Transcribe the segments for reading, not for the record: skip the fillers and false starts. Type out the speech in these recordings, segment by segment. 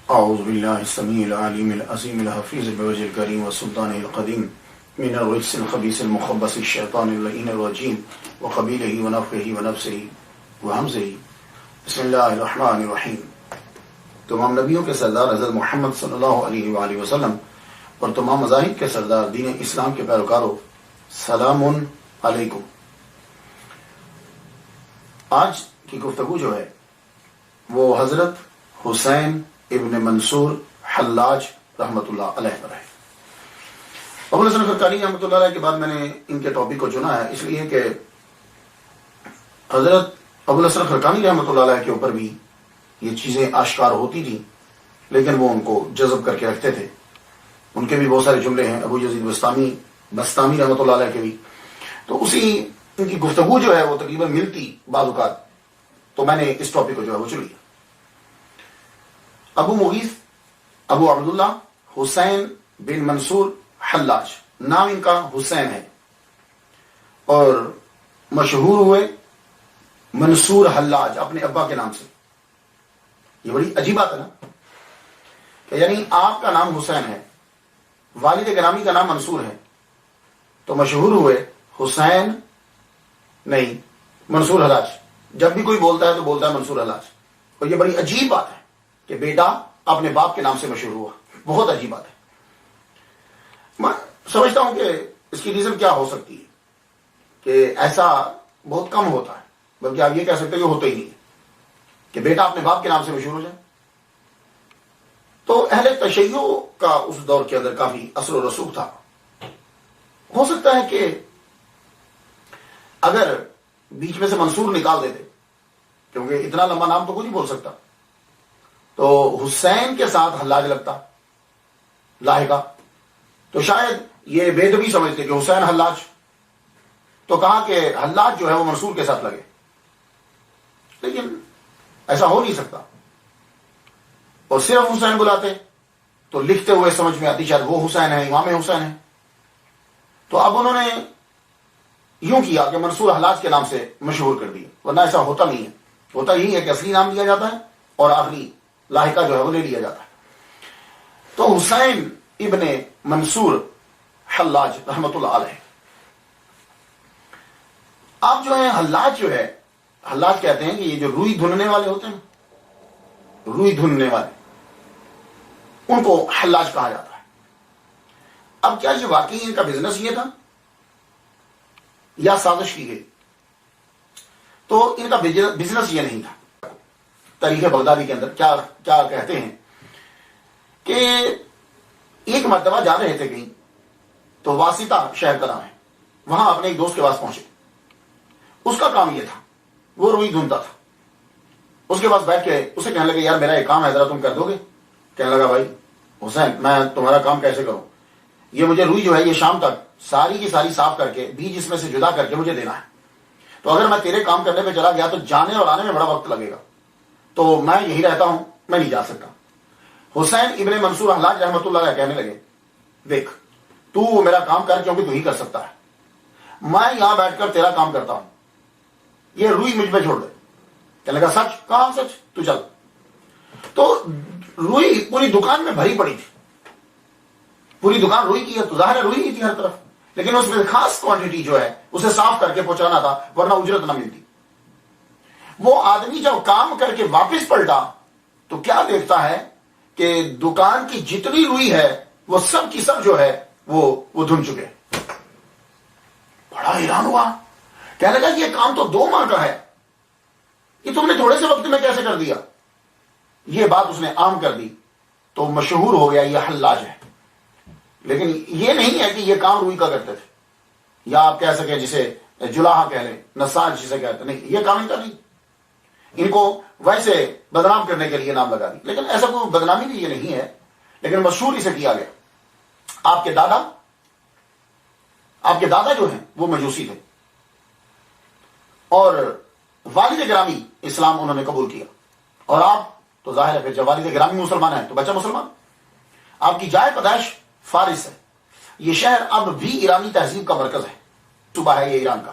اعوذ باللہ السمیع العلیم العظیم الحفیظ بوجہ الکریم والسلطان القدیم من الرجس الخبیث المخبث الشیطان اللعین الرجیم وقبیلہ ونفخہ ونفسہ وہمزہ. بسم اللہ الرحمن الرحیم. تمام نبیوں کے سردار حضرت محمد صلی اللہ علیہ وآلہ وسلم اور تمام مذاہب کے سردار دین اسلام کے پیروکاروں، سلام علیکم. آج کی گفتگو جو ہے وہ حضرت حسین ابن منصور حلاج رحمۃ اللہ علیہ پر ہے. ابو الحسن خرقانی رحمۃ اللہ علیہ کے بعد میں نے ان کے ٹاپک کو چنا ہے اس لیے کہ حضرت ابو الحسن خرقانی رحمۃ اللہ علیہ کے اوپر بھی یہ چیزیں آشکار ہوتی تھیں، لیکن وہ ان کو جذب کر کے رکھتے تھے. ان کے بھی بہت سارے جملے ہیں، ابو یزید بستامی رحمۃ اللہ علیہ کے بھی. تو اسی ان کی گفتگو جو ہے وہ تقریباً ملتی بعض اوقات، تو میں نے اس ٹاپک کو جو ہے وہ چن لیا. ابو مغیث ابو عبداللہ حسین بن منصور حلاج، نام ان کا حسین ہے اور مشہور ہوئے منصور حلاج اپنے ابا کے نام سے. یہ بڑی عجیب بات ہے نا، کہ یعنی آپ کا نام حسین ہے، والد گرامی کا نام منصور ہے، تو مشہور ہوئے حسین نہیں منصور حلاج. جب بھی کوئی بولتا ہے تو بولتا ہے منصور حلاج. اور یہ بڑی عجیب بات ہے کہ بیٹا اپنے باپ کے نام سے مشہور ہوا. بہت عجیب بات ہے. میں سمجھتا ہوں کہ اس کی ریزن کیا ہو سکتی ہے کہ ایسا بہت کم ہوتا ہے، بلکہ آپ یہ کہہ سکتے ہیں کہ ہوتا ہی نہیں ہے کہ بیٹا اپنے باپ کے نام سے مشہور ہو جائے. تو اہل تشیع کا اس دور کے اندر کافی اثر و رسوخ تھا. ہو سکتا ہے کہ اگر بیچ میں سے منصور نکال دیتے، کیونکہ اتنا لمبا نام تو کوئی نہیں بول سکتا، تو حسین کے ساتھ حلاج لگتا لاحقہ، تو شاید یہ بے ادبی سمجھتے کہ حسین حلاج، تو کہا کہ حلاج جو ہے وہ منصور کے ساتھ لگے. لیکن ایسا ہو نہیں سکتا. اور صرف حسین بلاتے تو لکھتے ہوئے سمجھ میں آتی شاید وہ حسین ہے، امام حسین ہے. تو اب انہوں نے یوں کیا کہ منصور حلاج کے نام سے مشہور کر دیا، ورنہ ایسا ہوتا نہیں ہے. ہوتا یہی ہے کہ اصلی نام لیا جاتا ہے اور آخری لاحقہ جو ہے وہ لے لیا جاتا ہے. تو حسین ابن منصور حلاج رحمۃ اللہ علیہ. آپ جو ہے حلاج جو ہے، حلاج کہتے ہیں کہ یہ جو روئی دھننے والے ہوتے ہیں، روئی دھننے والے، ان کو حلاج کہا جاتا ہے. اب کیا یہ واقعی ان کا بزنس یہ تھا یا سازش کی گئی؟ تو ان کا بزنس یہ نہیں تھا. تاریخ بغدادی کے اندر کیا کہتے ہیں کہ ایک مرتبہ جا رہے تھے کہیں، تو واسطہ شہر کا نام ہے، وہاں اپنے ایک دوست کے پاس پہنچے. اس کا کام یہ تھا، وہ روئی دھنتا تھا. اس کے پاس بیٹھ کے اسے کہنے لگے یار میرا ایک کام ہے، ذرا تم کر دو گے؟ کہنے لگا بھائی حسین میں تمہارا کام کیسے کروں؟ یہ مجھے روئی جو ہے یہ شام تک ساری کی ساری صاف کر کے بیج اس میں سے جدا کر کے مجھے دینا ہے. تو اگر میں تیرے کام کرنے پہ چلا گیا تو جانے اور آنے میں بڑا وقت لگے گا، تو میں یہی رہتا ہوں، میں نہیں جا سکتا. حسین ابن منصور حلاج رحمۃ اللہ علیہ کہنے لگے دیکھ تو وہ میرا کام کر کیونکہ تو ہی کر سکتا ہے، میں یہاں بیٹھ کر تیرا کام کرتا ہوں، یہ روئی مجھ پہ چھوڑ دے. کہنے لگا سچ؟ کہاں سچ؟ تو چل. تو روئی پوری دکان میں بھری پڑی تھی، پوری دکان روئی کی ہے، تو ظاہر ہے روئی ہی تھی ہر طرف، لیکن اس میں خاص کوانٹٹی جو ہے اسے صاف کر کے پہنچانا تھا ورنہ اجرت نہ ملتی. وہ آدمی جب کام کر کے واپس پلٹا تو کیا دیکھتا ہے کہ دکان کی جتنی روئی ہے وہ سب کی سب جو ہے وہ دھن چکے. بڑا حیران ہوا، کہنے لگا یہ کام تو 2 ماہ کا ہے، یہ تم نے تھوڑے سے وقت میں کیسے کر دیا؟ یہ بات اس نے عام کر دی تو مشہور ہو گیا یہ حلاج ہے. لیکن یہ نہیں ہے کہ یہ کام روئی کا کرتے تھے، یا آپ کہہ سکیں جسے جلاحہ کہہ لیں، نساج جسے کہتے نہیں، یہ کام ان کا نہیں. ان کو ویسے بدنام کرنے کے لیے نام لگا دی، لیکن ایسا کوئی بدنامی بھی یہ نہیں ہے، لیکن مشہور اسے کیا گیا. آپ کے دادا جو ہیں وہ مجوسی تھے اور والد گرامی اسلام انہوں نے قبول کیا، اور آپ تو ظاہر ہے پھر جب والد گرامی مسلمان ہیں تو بچہ مسلمان. آپ کی جائے پیدائش فارس ہے. یہ شہر اب بھی ایرانی تہذیب کا مرکز ہے، صوبہ ہے یہ ایران کا.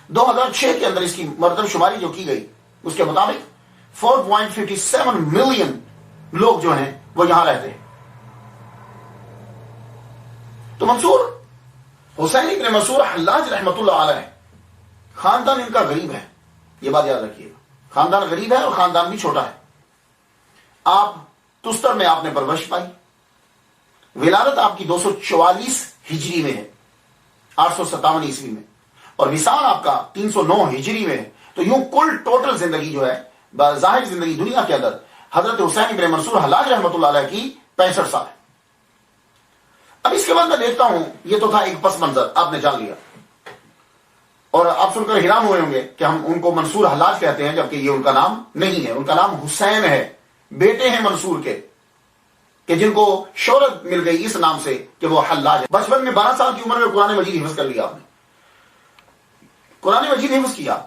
2006 کے اندر اس کی مردم شماری جو کی گئی اس کے مطابق 4.57 ملین لوگ جو ہیں وہ یہاں رہتے ہیں. تو منصور حسین ابن منصور حلاج رحمت اللہ علیہ خاندان ان کا غریب ہے، یہ بات یاد رکھیے گا. خاندان غریب ہے اور خاندان بھی چھوٹا ہے. آپ تستر میں آپ نے پرورش پائی. ولادت آپ کی 244 ہجری میں ہے، 857 عیسوی میں، اور وصال آپ کا 309 ہجری میں ہے. تو یوں کل ٹوٹل زندگی جو ہے ظاہر زندگی دنیا کے اندر حضرت حسین ابن منصور حلاج رحمت اللہ علیہ کی 65 سال ہے. اب اس کے بعد میں دیکھتا ہوں، یہ تو تھا ایک پس منظر آپ نے جان لیا، اور آپ سن کر حیران ہوئے ہوں گے کہ ہم ان کو منصور حلاج کہتے ہیں جبکہ یہ ان کا نام نہیں ہے. ان کا نام حسین ہے، بیٹے ہیں منصور کے کہ جن کو شہرت مل گئی اس نام سے کہ وہ حلاج ہے. بچپن میں 12 سال کی عمر میں قرآن مجید حفظ کر لیا آپ نے، قرآن مجید حفظ کیا.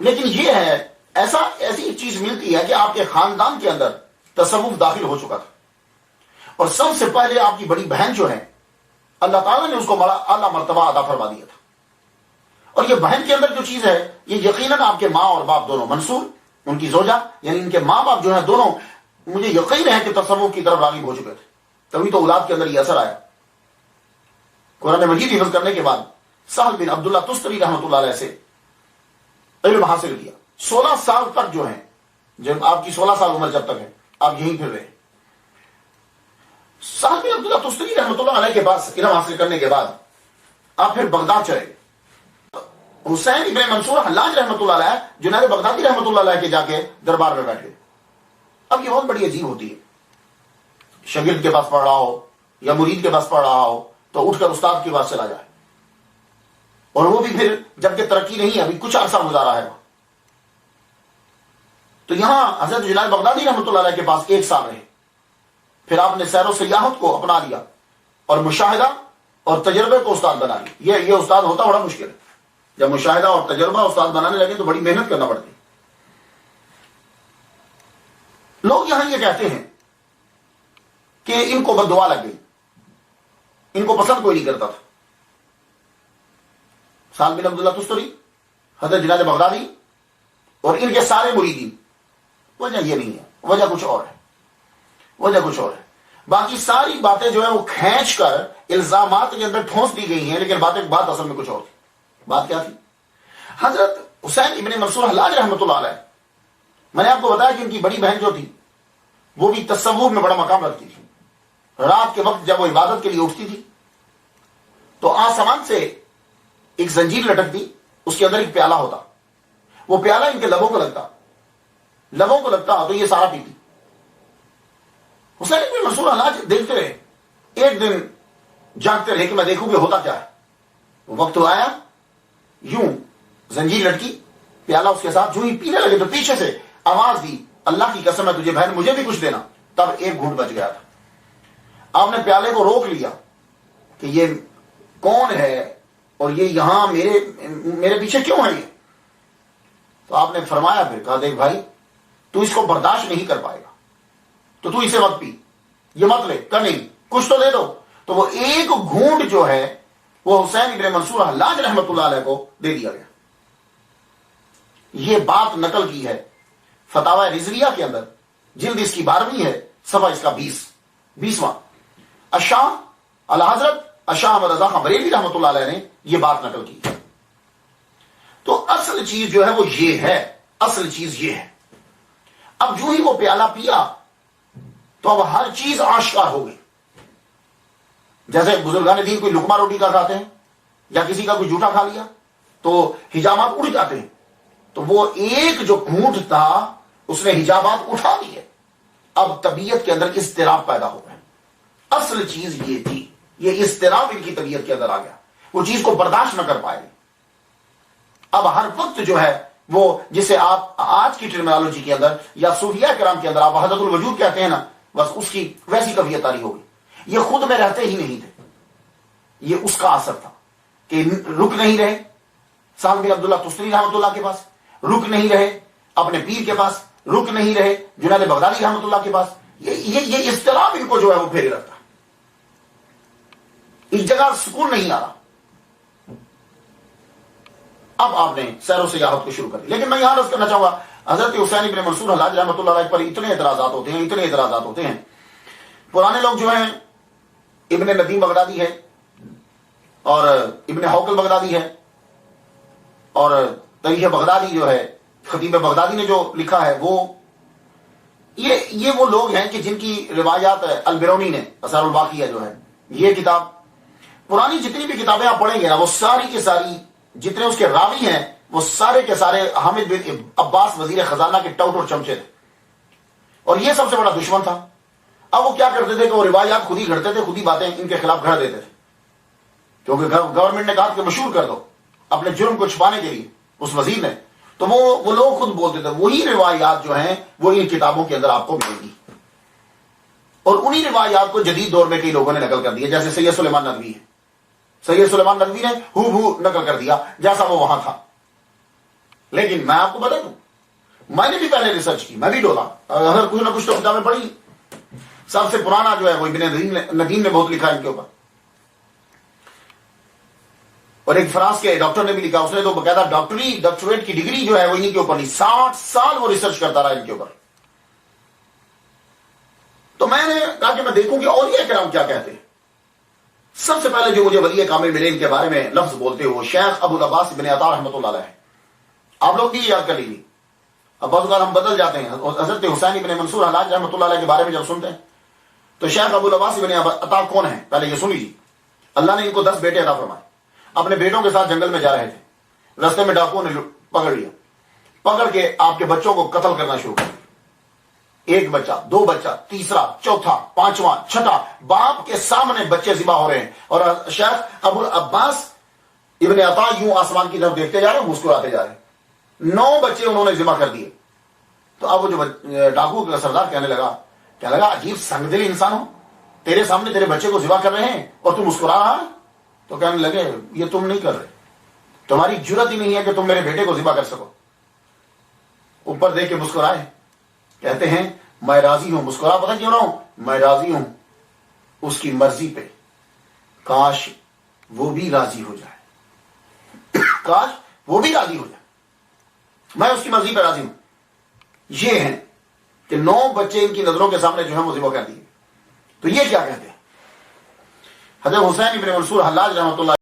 لیکن یہ ہے ایسی ایک چیز ملتی ہے کہ آپ کے خاندان کے اندر تصوف داخل ہو چکا تھا، اور سب سے پہلے آپ کی بڑی بہن جو ہے اللہ تعالیٰ نے اس کو بڑا اعلیٰ مرتبہ عطا فرما دیا تھا. اور یہ بہن کے اندر جو چیز ہے یہ یقیناً آپ کے ماں اور باپ دونوں، منصور ان کی زوجہ یعنی ان کے ماں باپ جو ہیں دونوں، مجھے یقین ہے کہ تصوف کی طرف راغب ہو چکے تھے. تبھی تو اولاد کے اندر یہ اثر آیا. قرآن مجید حفظ کرنے کے بعد سہل بن عبداللہ تستری رحمۃ اللہ علیہ سے علم حاصل کیا. 16 سال تک جو ہے، جب آپ کی 16 سال عمر جب تک ہے آپ یہیں پھر رہے. سہل بن عبداللہ تستری رحمۃ اللہ علیہ کے پاس علم حاصل کرنے کے بعد آپ پھر بغداد چلے. حسین ابن منصور حلاج رحمۃ اللہ علیہ جنید بغدادی رحمۃ اللہ علیہ کے جا کے دربار میں بیٹھے. اب یہ بہت بڑی عجیب ہوتی ہے، شاگرد کے پاس پڑھ رہا ہو یا مرید کے پاس پڑھ رہا ہو تو اٹھ کر استاد کے پاس چلا جائے، اور وہ بھی پھر جبکہ ترقی نہیں ہے، ابھی کچھ عرصہ گزارا ہے. تو یہاں حضرت جنید بغدادی رحمۃ اللہ علیہ کے پاس 1 سال رہے. پھر آپ نے سیر و سیاحت کو اپنا لیا اور مشاہدہ اور تجربے کو استاد بنا لیا. یہ استاد ہوتا بڑا مشکل ہے. جب مشاہدہ اور تجربہ استاد بنانے لگے تو بڑی محنت کرنا پڑتی. لوگ یہاں یہ کہتے ہیں کہ ان کو بد دعا لگ گئی، ان کو پسند کوئی نہیں کرتا تھا. سہل بن عبداللہ تستری، حضرت جنید بغدادی اور ان کے سارے مریدین. وجہ یہ نہیں ہے، وجہ کچھ اور ہے، وجہ کچھ اور ہے. باقی ساری باتیں جو ہے وہ کھینچ کر الزامات کے اندر ٹھونس دی گئی ہیں، لیکن بات اصل میں کچھ اور تھی. بات کیا تھی؟ حضرت حسین ابن منصور حلاج رحمۃ اللہ علیہ، میں نے آپ کو بتایا کہ ان کی بڑی بہن جو تھی وہ بھی تصوف میں بڑا مقام رکھتی تھی. رات کے وقت جب وہ عبادت کے لیے اٹھتی تھی تو آسمان سے ایک زنجیر لٹکتی، اس کے اندر ایک پیالہ ہوتا، وہ پیالہ ان کے لبوں کو لگتا تو یہ سارا پیتی. حسین ابن منصور حلاج دیکھتے رہے. ایک دن جاگتے رہے کہ میں دیکھوں کہ ہوتا کیا ہے. وقت آیا، یوں زنجیر لٹکی، پیالہ اس کے ساتھ، جو ہی پینے لگے تو پیچھے سے آواز دی، اللہ کی قسم ہے تجھے بہن مجھے بھی کچھ دینا. تب ایک گھونٹ بچ گیا تھا. آپ نے پیالے کو روک لیا کہ یہ کون ہے اور یہ یہاں میرے پیچھے کیوں ہے یہ. تو آپ نے فرمایا، پھر کہا دیکھ بھائی تو اس کو برداشت نہیں کر پائے گا تو اسے مت پی، یہ مت لے کر، نہیں کچھ تو دے دو. تو وہ ایک گھونٹ جو ہے وہ حسین ابن منصور حلاج رحمۃ اللہ علیہ کو دے دیا گیا. یہ بات نقل کی ہے فتاوی رضویہ کے اندر، جلد اس کی 12ویں ہے، صفحہ اس کا 20واں. الشاہ الحضرت الشاہ احمد رضا خان بریلوی رحمۃ اللہ علیہ نے یہ بات نقل کی. تو اصل چیز جو ہے وہ یہ ہے، اصل چیز یہ ہے. اب جو ہی وہ پیالہ پیا تو اب ہر چیز آشکار ہو گئی. جیسے بزرگان دین کوئی لقمہ روٹی کا کھاتے ہیں یا کسی کا کوئی جھوٹا کھا لیا تو حجامات اڑ جاتے ہیں، تو وہ ایک جو گھونٹ تھا اس نے حجابات اٹھا دیے. اب طبیعت کے اندر اضطراب پیدا ہو گیا. اصل چیز یہ تھی، یہ اضطراب ان کی طبیعت کے اندر آ گیا، وہ چیز کو برداشت نہ کر پائے. اب ہر وقت جو ہے وہ جسے آپ آج کی ٹرمینالوجی کے اندر یا صوفیاء کرام کے اندر آپ وحدت الوجود کہتے ہیں نا، بس اس کی ویسی طبیعت آری ہوگی. یہ خود میں رہتے ہی نہیں تھے، یہ اس کا اثر تھا کہ رک نہیں رہے. سہل بن عبداللہ تستری رحمۃ اللہ کے پاس رک نہیں رہے، اپنے پیر کے پاس رک نہیں رہے، جنید بغدادی رحمۃ اللہ کے پاس. یہ اضطراب ان کو جو ہے وہ پھیرے رکھتا، اس جگہ سکون نہیں آ رہا. اب آپ نے سیر و سیاحت کو شروع کر دی. لیکن میں یہاں عرض کرنا چاہوں گا حضرت حسین ابن منصور حلاج رحمۃ اللہ علیہ پر اتنے اعتراضات ہوتے ہیں. پرانے لوگ جو ہیں، ابن ندیم بغدادی ہے اور ابن حوقل بغدادی ہے، اور تاریخ بغدادی جو ہے خطیب بغدادی نے جو لکھا ہے، یہ وہ لوگ ہیں کہ جن کی روایات البرونی نے اثار الباقیہ جو ہے یہ کتاب، پرانی جتنی بھی کتابیں آپ پڑھیں گے نا، وہ ساری کی ساری جتنے اس کے راوی ہیں وہ سارے کے سارے حامد بن عباس وزیر خزانہ کے ٹاؤٹ اور چمچے تھے، اور یہ سب سے بڑا دشمن تھا. اب وہ کیا کرتے تھے کہ وہ روایات خود ہی گھڑتے تھے، خود ہی باتیں ان کے خلاف گھڑ دیتے تھے، کیونکہ گورنمنٹ نے کہا کہ مشہور کر دو اپنے جرم کو چھپانے کے لیے اس وزیر نے، تو وہ لوگ خود بولتے تھے. وہی روایات جو ہیں وہ ان کتابوں کے اندر آپ کو ملیں گی، اور انہی روایات کو جدید دور میں کئی لوگوں نے نقل کر دیا، جیسے سید سلیمان ندوی ہے. سید سلیمان ندوی نے ہو نقل کر دیا جیسا وہ وہاں تھا. لیکن میں آپ کو بتا دوں، میں نے بھی پہلے ریسرچ کی، میں بھی ڈولا، اگر کچھ نہ کچھ تو کتابیں پڑھی. سب سے پرانا جو ہے وہ ابن ندیم نے بہت لکھا ہے ان کے اوپر، اور ایک فرانس کے ڈاکٹر نے بھی لکھا، اس نے تو باقاعدہ ڈاکٹریٹ کی ڈگری جو ہے وہ انہی کے اوپر لی، 60 سال وہ ریسرچ کرتا رہا ان کے اوپر. تو میں نے کہا کہ میں دیکھوں کہ اولیاء کرام کیا کہتے ہیں. سب سے پہلے جو مجھے ولی کامل ملے ان کے بارے میں لفظ بولتے ہوئے شیخ ابو العباس ابن عطا رحمۃ اللہ علیہ. آپ لوگ بھی یاد کر لیجیے، اب بعض اوقات ہم بدل جاتے ہیں. حضرت حسین ابن منصور حلاج رحمۃ اللہ علیہ کے بارے میں جب سنتے ہیں تو شیخ ابو العباس ابن عطا کون ہے؟ پہلے یہ سن لیجیے. اللہ نے ان کو 10 بیٹے عطا فرمائے، اپنے بیٹوں کے ساتھ جنگل میں جا رہے تھے، رستے میں ڈاکوؤں نے پکڑ لیا، پکڑ کے آپ کے بچوں کو قتل کرنا شروع کر دیا. ایک بچہ، 2 بچہ، تیسرا، چوتھا، 5واں، 6واں، باپ کے سامنے بچے ذبح ہو رہے ہیں، اور شیخ ابو العباس ابن عطا یوں آسمان کی طرف دیکھتے جا رہے ہیں، مسکراتے جا رہے ہیں. 9 بچے انہوں نے ذبح کر دیے. تو اب وہ جو ڈاکو کا سردار کہنے لگا عجیب سنگ دل انسان ہو، تیرے سامنے تیرے بچے کو ذبح کر رہے ہیں اور تم مسکرا رہا ہے. تو کہنے لگے یہ تم نہیں کر رہے، تمہاری جرت ہی نہیں ہے کہ تم میرے بیٹے کو ذبح کر سکو. اوپر دیکھ کے مسکرائے، کہتے ہیں میں راضی ہوں. مسکرا پتہ کیوں نہ ہوں؟ میں راضی ہوں اس کی مرضی پہ، کاش وہ بھی راضی ہو جائے، کاش وہ بھی راضی ہو جائے، میں اس کی مرضی پہ راضی ہوں. یہ ہیں کہ 9 بچے ان کی نظروں کے سامنے جو ہے وہ ذبح کر دیے. تو یہ کیا کہتے ہیں؟ حضرت حسین ابن منصور حلاج رحمۃ اللہ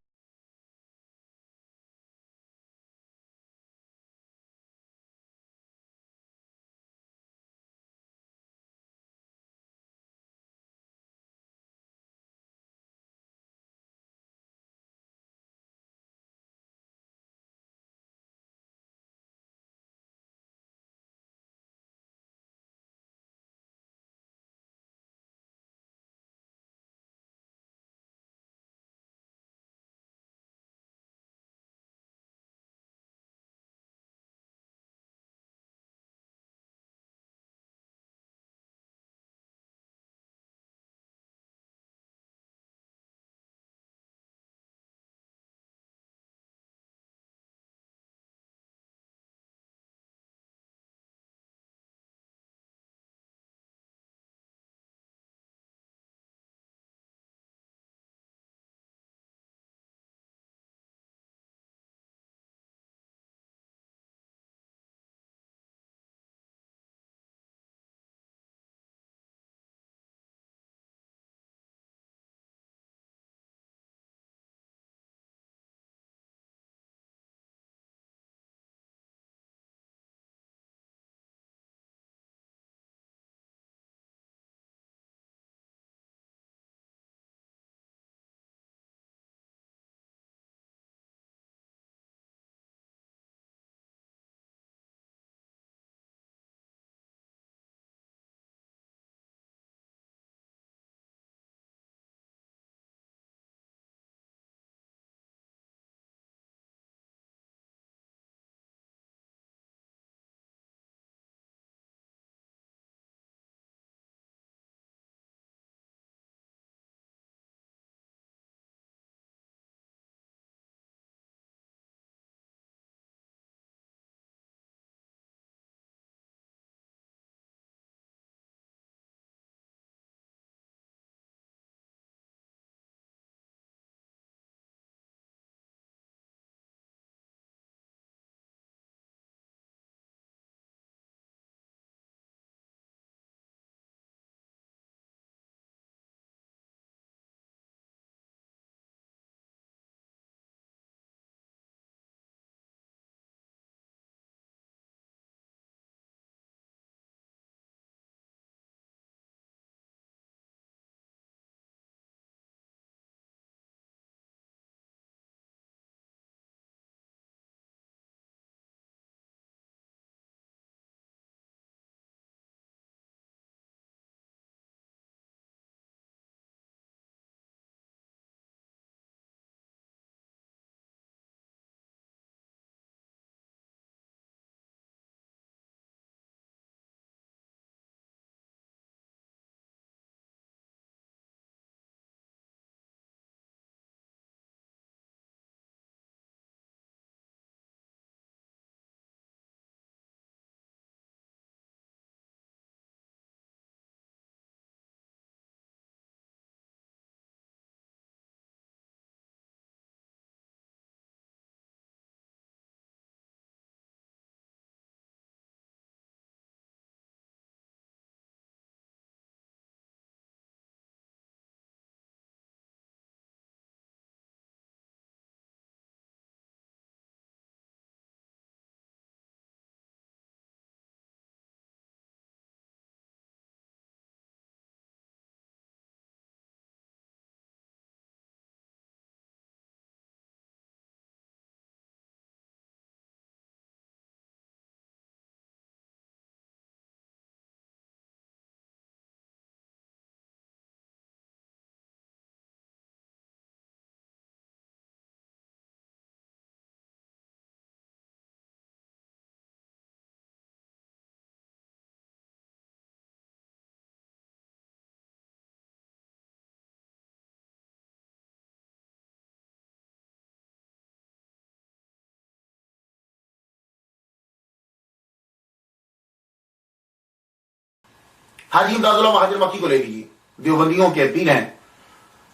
حاجی امداد اللہ مہاجر مکی کو لے لیجیے، دیوبندیوں کے پیر ہیں،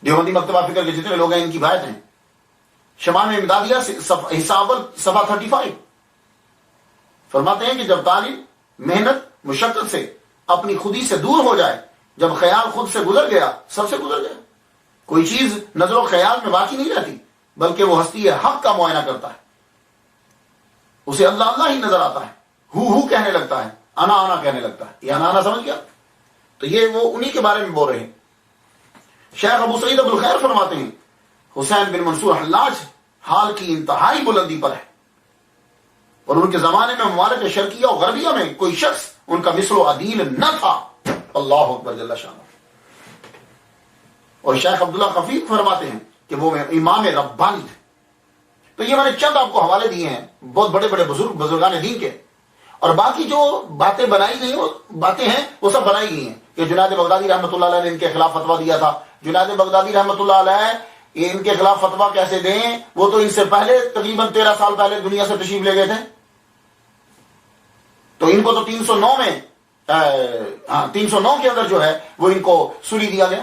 دیوبندی مکتبہ فکر کے جتنے لوگ ہیں ان کی بات ہیں، شمال میں امدادیہ حصہ اول صفحہ 35 فرماتے ہیں کہ جب طالب محنت مشقت سے اپنی خودی سے دور ہو جائے، جب خیال خود سے گزر گیا، سب سے گزر گیا، کوئی چیز نظر و خیال میں باقی نہیں رہتی، بلکہ وہ ہستی حق کا معائنہ کرتا ہے، اسے اللہ اللہ ہی نظر آتا ہے، ہو کہنے لگتا ہے، انا انا کہنے لگتا ہے، یہ انا انا سمجھ گیا؟ تو یہ وہ انہی کے بارے میں بول رہے ہیں۔ شیخ ابو سعید عبد الخیر فرماتے ہیں حسین بن منصور حلاج حال کی انتہائی بلندی پر ہے، اور ان کے زمانے میں ممالک شرقیہ اور غربیہ میں کوئی شخص ان کا مثل و عدیل نہ تھا۔ اللہ اکبر جل شانہ۔ اور شیخ عبداللہ خفیف فرماتے ہیں کہ وہ امام ربانی تھے۔ تو یہ میں نے چند آپ کو حوالے دیے ہیں بہت بڑے بڑے بزرگان دین کے، اور باقی جو باتیں بنائی گئی وہ باتیں ہیں وہ سب بنائی گئی ہیں کہ جنید بغدادی رحمۃ اللہ علیہ نے ان کے خلاف فتویٰ دیا تھا۔ جنید بغدادی رحمۃ اللہ علیہ یہ ان کے خلاف فتویٰ کیسے دیں؟ وہ تو ان سے پہلے تقریباً 13 سال پہلے دنیا سے تشریف لے گئے تھے، تو ان کو تو 309 میں 309 کے اندر جو ہے وہ ان کو سولی دیا گیا۔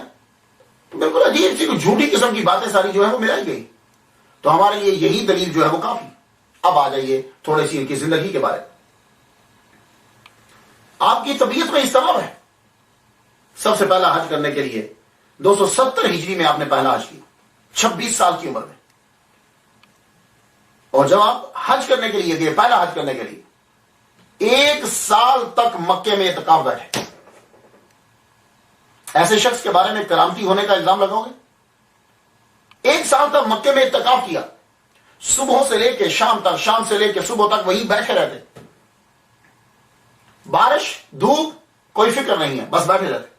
بالکل عجیب سی جھوٹی قسم کی باتیں ساری جو ہے وہ ملائی گئی۔ تو ہمارے لیے یہی دلیل جو ہے وہ کافی۔ اب آ جائیے تھوڑی سی ان کی زندگی کے بارے میں۔ آپ کی طبیعت میں اضطراب ہے۔ سب سے پہلا حج کرنے کے لیے 270 ہجری میں آپ نے پہلا حج کیا، 26 سال کی عمر میں، اور جب آپ حج کرنے کے لیے گئے، پہلا حج کرنے کے لیے 1 سال تک مکے میں اعتکاف بیٹھے۔ ایسے شخص کے بارے میں کرامتی ہونے کا الزام لگاؤ گے؟ 1 سال تک مکے میں اعتکاف کیا، صبح سے لے کے شام تک، شام سے لے کے صبح تک وہیں بیٹھے رہتے، بارش دھوپ کوئی فکر نہیں ہے، بس بیٹھے رہتے۔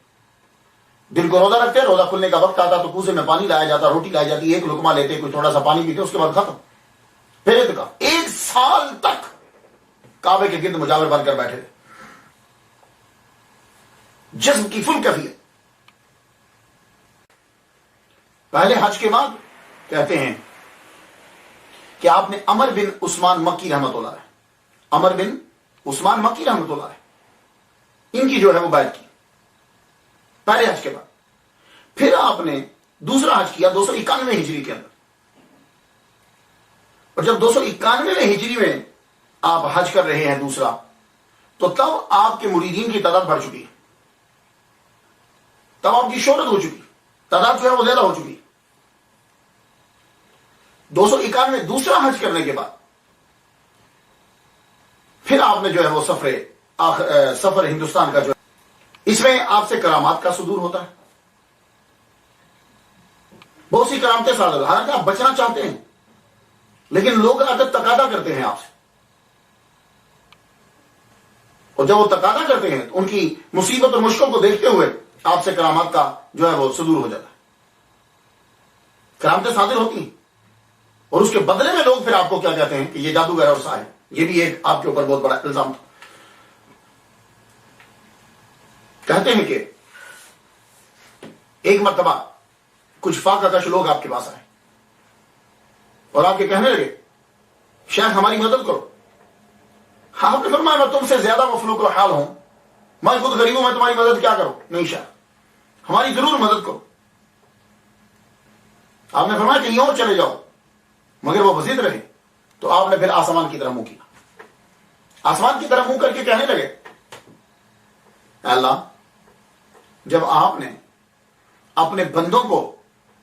دن کو روزہ رکھتے، روزہ کھلنے کا وقت آتا تو کوزے میں پانی لایا جاتا، روٹی لائی جاتی، ایک لقمہ لیتے، کوئی تھوڑا سا پانی پیتے، اس کے بعد ختم، پھر اعتکاف۔ 1 سال تک کعبے کے گرد مجاور بن کر بیٹھے تھے، جذب کی فل کیفیت۔ پہلے حج کے بعد کہتے ہیں کہ آپ نے عمر بن عثمان مکی رحمت اللہ علیہ، عمر بن عثمان مکی رحمت اللہ علیہ، ان کی جو ہے وہ بیعت کی پہلے حج کے بعد۔ پھر آپ نے دوسرا حج کیا 291 ہجری کے اندر، اور جب 291 ہجری میں آپ حج کر رہے ہیں دوسرا، تو تب آپ کے مریدین کی تعداد بڑھ چکی ہے، تب آپ کی شہرت ہو چکی، تعداد جو ہے وہ زیادہ ہو چکی۔ 291 دوسرا حج کرنے کے بعد پھر آپ نے جو ہے وہ سفر ہندوستان کا جو ہے، اس میں آپ سے کرامات کا صدور ہوتا ہے، بہت سی کرامتیں صادر، حالانکہ آپ بچنا چاہتے ہیں لیکن لوگ عادت تقاضا کرتے ہیں آپ سے، اور جب وہ تقاضا کرتے ہیں تو ان کی مصیبت اور مشکل کو دیکھتے ہوئے آپ سے کرامات کا جو ہے وہ صدور ہو جاتا ہے، کرامتیں صادر ہوتی ہیں، اور اس کے بدلے میں لوگ پھر آپ کو کیا کہتے ہیں کہ یہ جادوگر اور ساحر۔ یہ بھی ایک آپ کے اوپر بہت بڑا الزام تھا۔ کہتے ہیں کہ ایک مرتبہ کچھ فاقہ کش لوگ آپ کے پاس آئے اور آپ کے کہنے لگے شیخ ہماری مدد کرو۔ آپ نے فرمایا میں تم سے زیادہ مفلوق الحال ہوں، میں خود غریب ہوں، میں تمہاری مدد کیا کروں؟ نہیں شیخ ہماری ضرور مدد کرو۔ آپ نے فرمایا کہ یوں چلے جاؤ مگر وہ وزید رہے، تو آپ نے پھر آسمان کی طرف منہ کیا، آسمان کی طرف منہ کر کے کہنے لگے اللہ جب آپ نے اپنے بندوں کو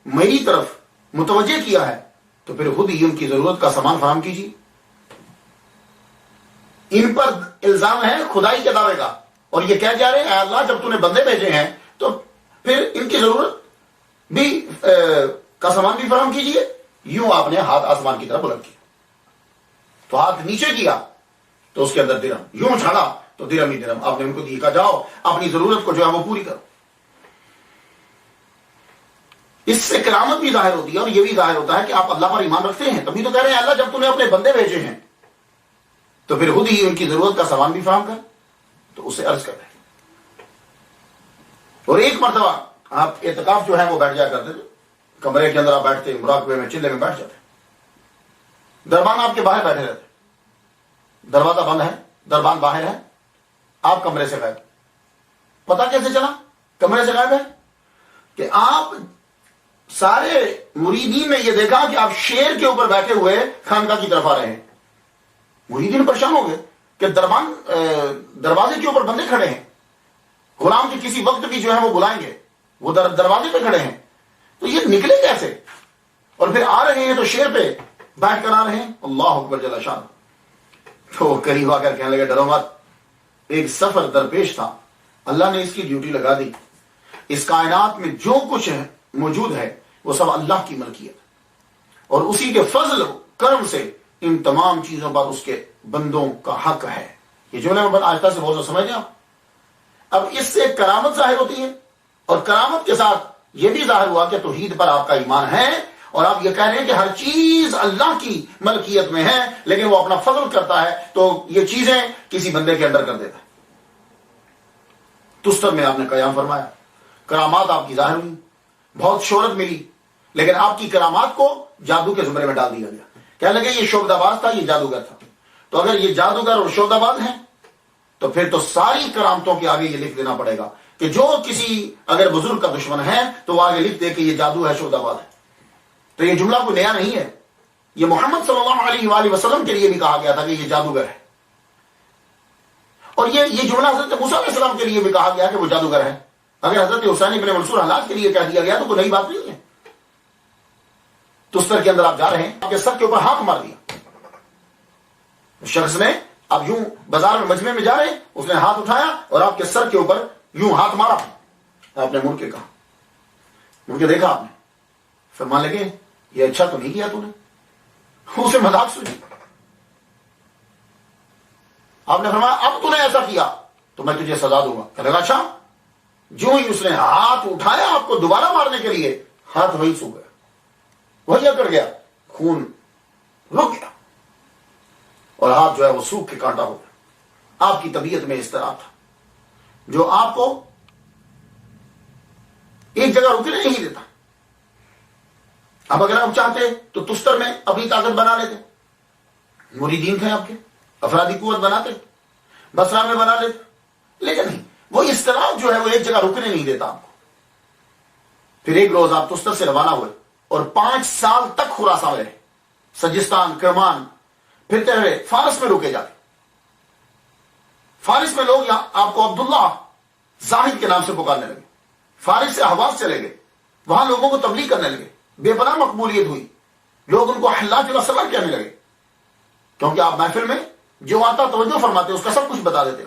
میری طرف متوجہ کیا ہے تو پھر خود ہی ان کی ضرورت کا سامان فراہم کیجیے۔ ان پر الزام ہے خدائی کے دعوے کا، اور یہ کہہ جا رہے ہیں اے اللہ جب تو نے بندے بھیجے ہیں تو پھر ان کی ضرورت بھی کا سامان بھی فراہم کیجیے۔ یوں آپ نے ہاتھ آسمان کی طرف بلند کیا، تو ہاتھ نیچے کیا تو اس کے اندر درہم، یوں چھاڑا تو درہم ہی درہم۔ آپ نے ان کو کہا جاؤ اپنی ضرورت کو جو ہے وہ پوری کرو۔ اس سے کرامت بھی ظاہر ہوتی ہے، اور یہ بھی ظاہر ہوتا ہے کہ آپ اللہ پر ایمان رکھتے ہیں، تبھی تو کہہ رہے ہیں اللہ جب تو نے اپنے بندے بھیجے ہیں تو پھر خود ہی ان کی ضرورت کا سامان بھی فراہم کر۔ تو اسے عرض کر رہے ہیں۔ اور ایک مرتبہ آپ اعتکاف جو ہے وہ بیٹھ جایا کرتے تھے، کمرے کے اندر آپ بیٹھتے، مراقبے میں چلے میں بیٹھ جاتے، دربان آپ کے باہر بیٹھے رہتے، دروازہ بند ہے، دربان باہر ہے، آپ کمرے سے غائب، پتا کیسے چلا؟ کمرے سے غائب ہے کہ آپ سارے مریدین نے یہ دیکھا کہ آپ شیر کے اوپر بیٹھے ہوئے خانقاہ کی طرف آ رہے ہیں. مریدین پریشان ہو گئے کہ دروازے کے اوپر بندے کھڑے ہیں، غلام کے کسی وقت بھی جو ہے وہ بلائیں گے، وہ دروازے پہ کھڑے ہیں، تو یہ نکلے کیسے؟ اور پھر آ رہے ہیں تو شیر پہ بیٹھ کر آ رہے ہیں. اللہ اکبر جل شان. تو قریب آ کر کہنے لگے ڈرو مت، ایک سفر درپیش تھا، اللہ نے اس کی ڈیوٹی لگا دی. اس کائنات میں جو کچھ ہے موجود ہے وہ سب اللہ کی ملکیت، اور اسی کے فضل و کرم سے ان تمام چیزوں پر اس کے بندوں کا حق ہے. یہ جو میں آہستہ سے بہت سمجھ جاؤ. اب اس سے کرامت ظاہر ہوتی ہے، اور کرامت کے ساتھ یہ بھی ظاہر ہوا کہ توحید پر آپ کا ایمان ہے، اور آپ یہ کہہ رہے ہیں کہ ہر چیز اللہ کی ملکیت میں ہے، لیکن وہ اپنا فضل کرتا ہے تو یہ چیزیں کسی بندے کے اندر کر دیتا ہے. تستر میں آپ نے قیام فرمایا، کرامات آپ کی ظاہر ہوئی، بہت شہرت ملی، لیکن آپ کی کرامات کو جادو کے زمرے میں ڈال دیا گیا. کہنے لگے یہ شعبدہ باز تھا، یہ جادوگر تھا. تو اگر یہ جادوگر اور شعبدہ باز ہیں تو پھر تو ساری کرامتوں کے آگے یہ لکھ دینا پڑے گا کہ جو کسی اگر بزرگ کا دشمن ہے تو وہ آگے لکھ دے کہ یہ جادو ہے، شعبدہ باز ہے. تو یہ جملہ کوئی نیا نہیں ہے، یہ محمد صلی اللہ علیہ وآلہ وسلم کے لیے بھی کہا گیا تھا کہ یہ جادوگر ہے، اور یہ جملہ حضرت موسیٰ علیہ السلام کے لیے بھی کہا گیا کہ وہ جادوگر ہے. اگر حضرت حسین بن منصور حلاج کے لیے کہہ دیا گیا تو کوئی نئی بات نہیں ہے. تستر کے اندر آپ جا رہے ہیں، آپ کے سر کے اوپر ہاتھ مار دیا شخص نے. آپ یوں بازار میں مجمع میں جا رہے ہیں، اس نے ہاتھ اٹھایا اور آپ کے سر کے اوپر یوں ہاتھ مارا. آپ نے مڑ کے کہا، مڑ کے دیکھا آپ نے، فرمان لگے یہ اچھا تو نہیں کیا تو نے. اسے مذاق سنی. آپ نے فرمایا اب تو نے ایسا کیا تو میں تجھے سزا دوں گا. کہنے لگا اچھا. جو ہی اس نے ہاتھ اٹھایا آپ کو دوبارہ مارنے کے لیے، ہاتھ وہی سو گیا، وہی اکڑ گیا، خون رک گیا، اور ہاتھ جو ہے وہ سوکھ کے کانٹا ہو گیا. آپ کی طبیعت میں اس طرح تھا جو آپ کو ایک جگہ رکنے نہیں دیتا. اب اگر آپ چاہتے تو تستر میں اپنی طاقت بنا لیتے، مریدین تھے آپ کے، افرادی قوت بناتے، بصرہ میں بنا لیتے، لیکن نہیں، وہ اس طرح جو ہے وہ ایک جگہ رکنے نہیں دیتا آپ کو. پھر ایک روز آپ تستر سے روانہ ہوئے اور 5 سال تک خراساں میں رہے، سجستان، کرمان پھرتے ہوئے فارس میں رکے جاتے. فارس میں لوگ آپ کو عبداللہ زاہد کے نام سے پکارنے لگے. فارس سے حواس چلے گئے، وہاں لوگوں کو تبلیغ کرنے لگے، بے پناہ مقبولیت ہوئی. لوگ ان کو حلاج الاسرار کہنے لگے، کیونکہ آپ محفل میں جو آتا توجہ فرماتے اس کا سب کچھ بتا دیتے.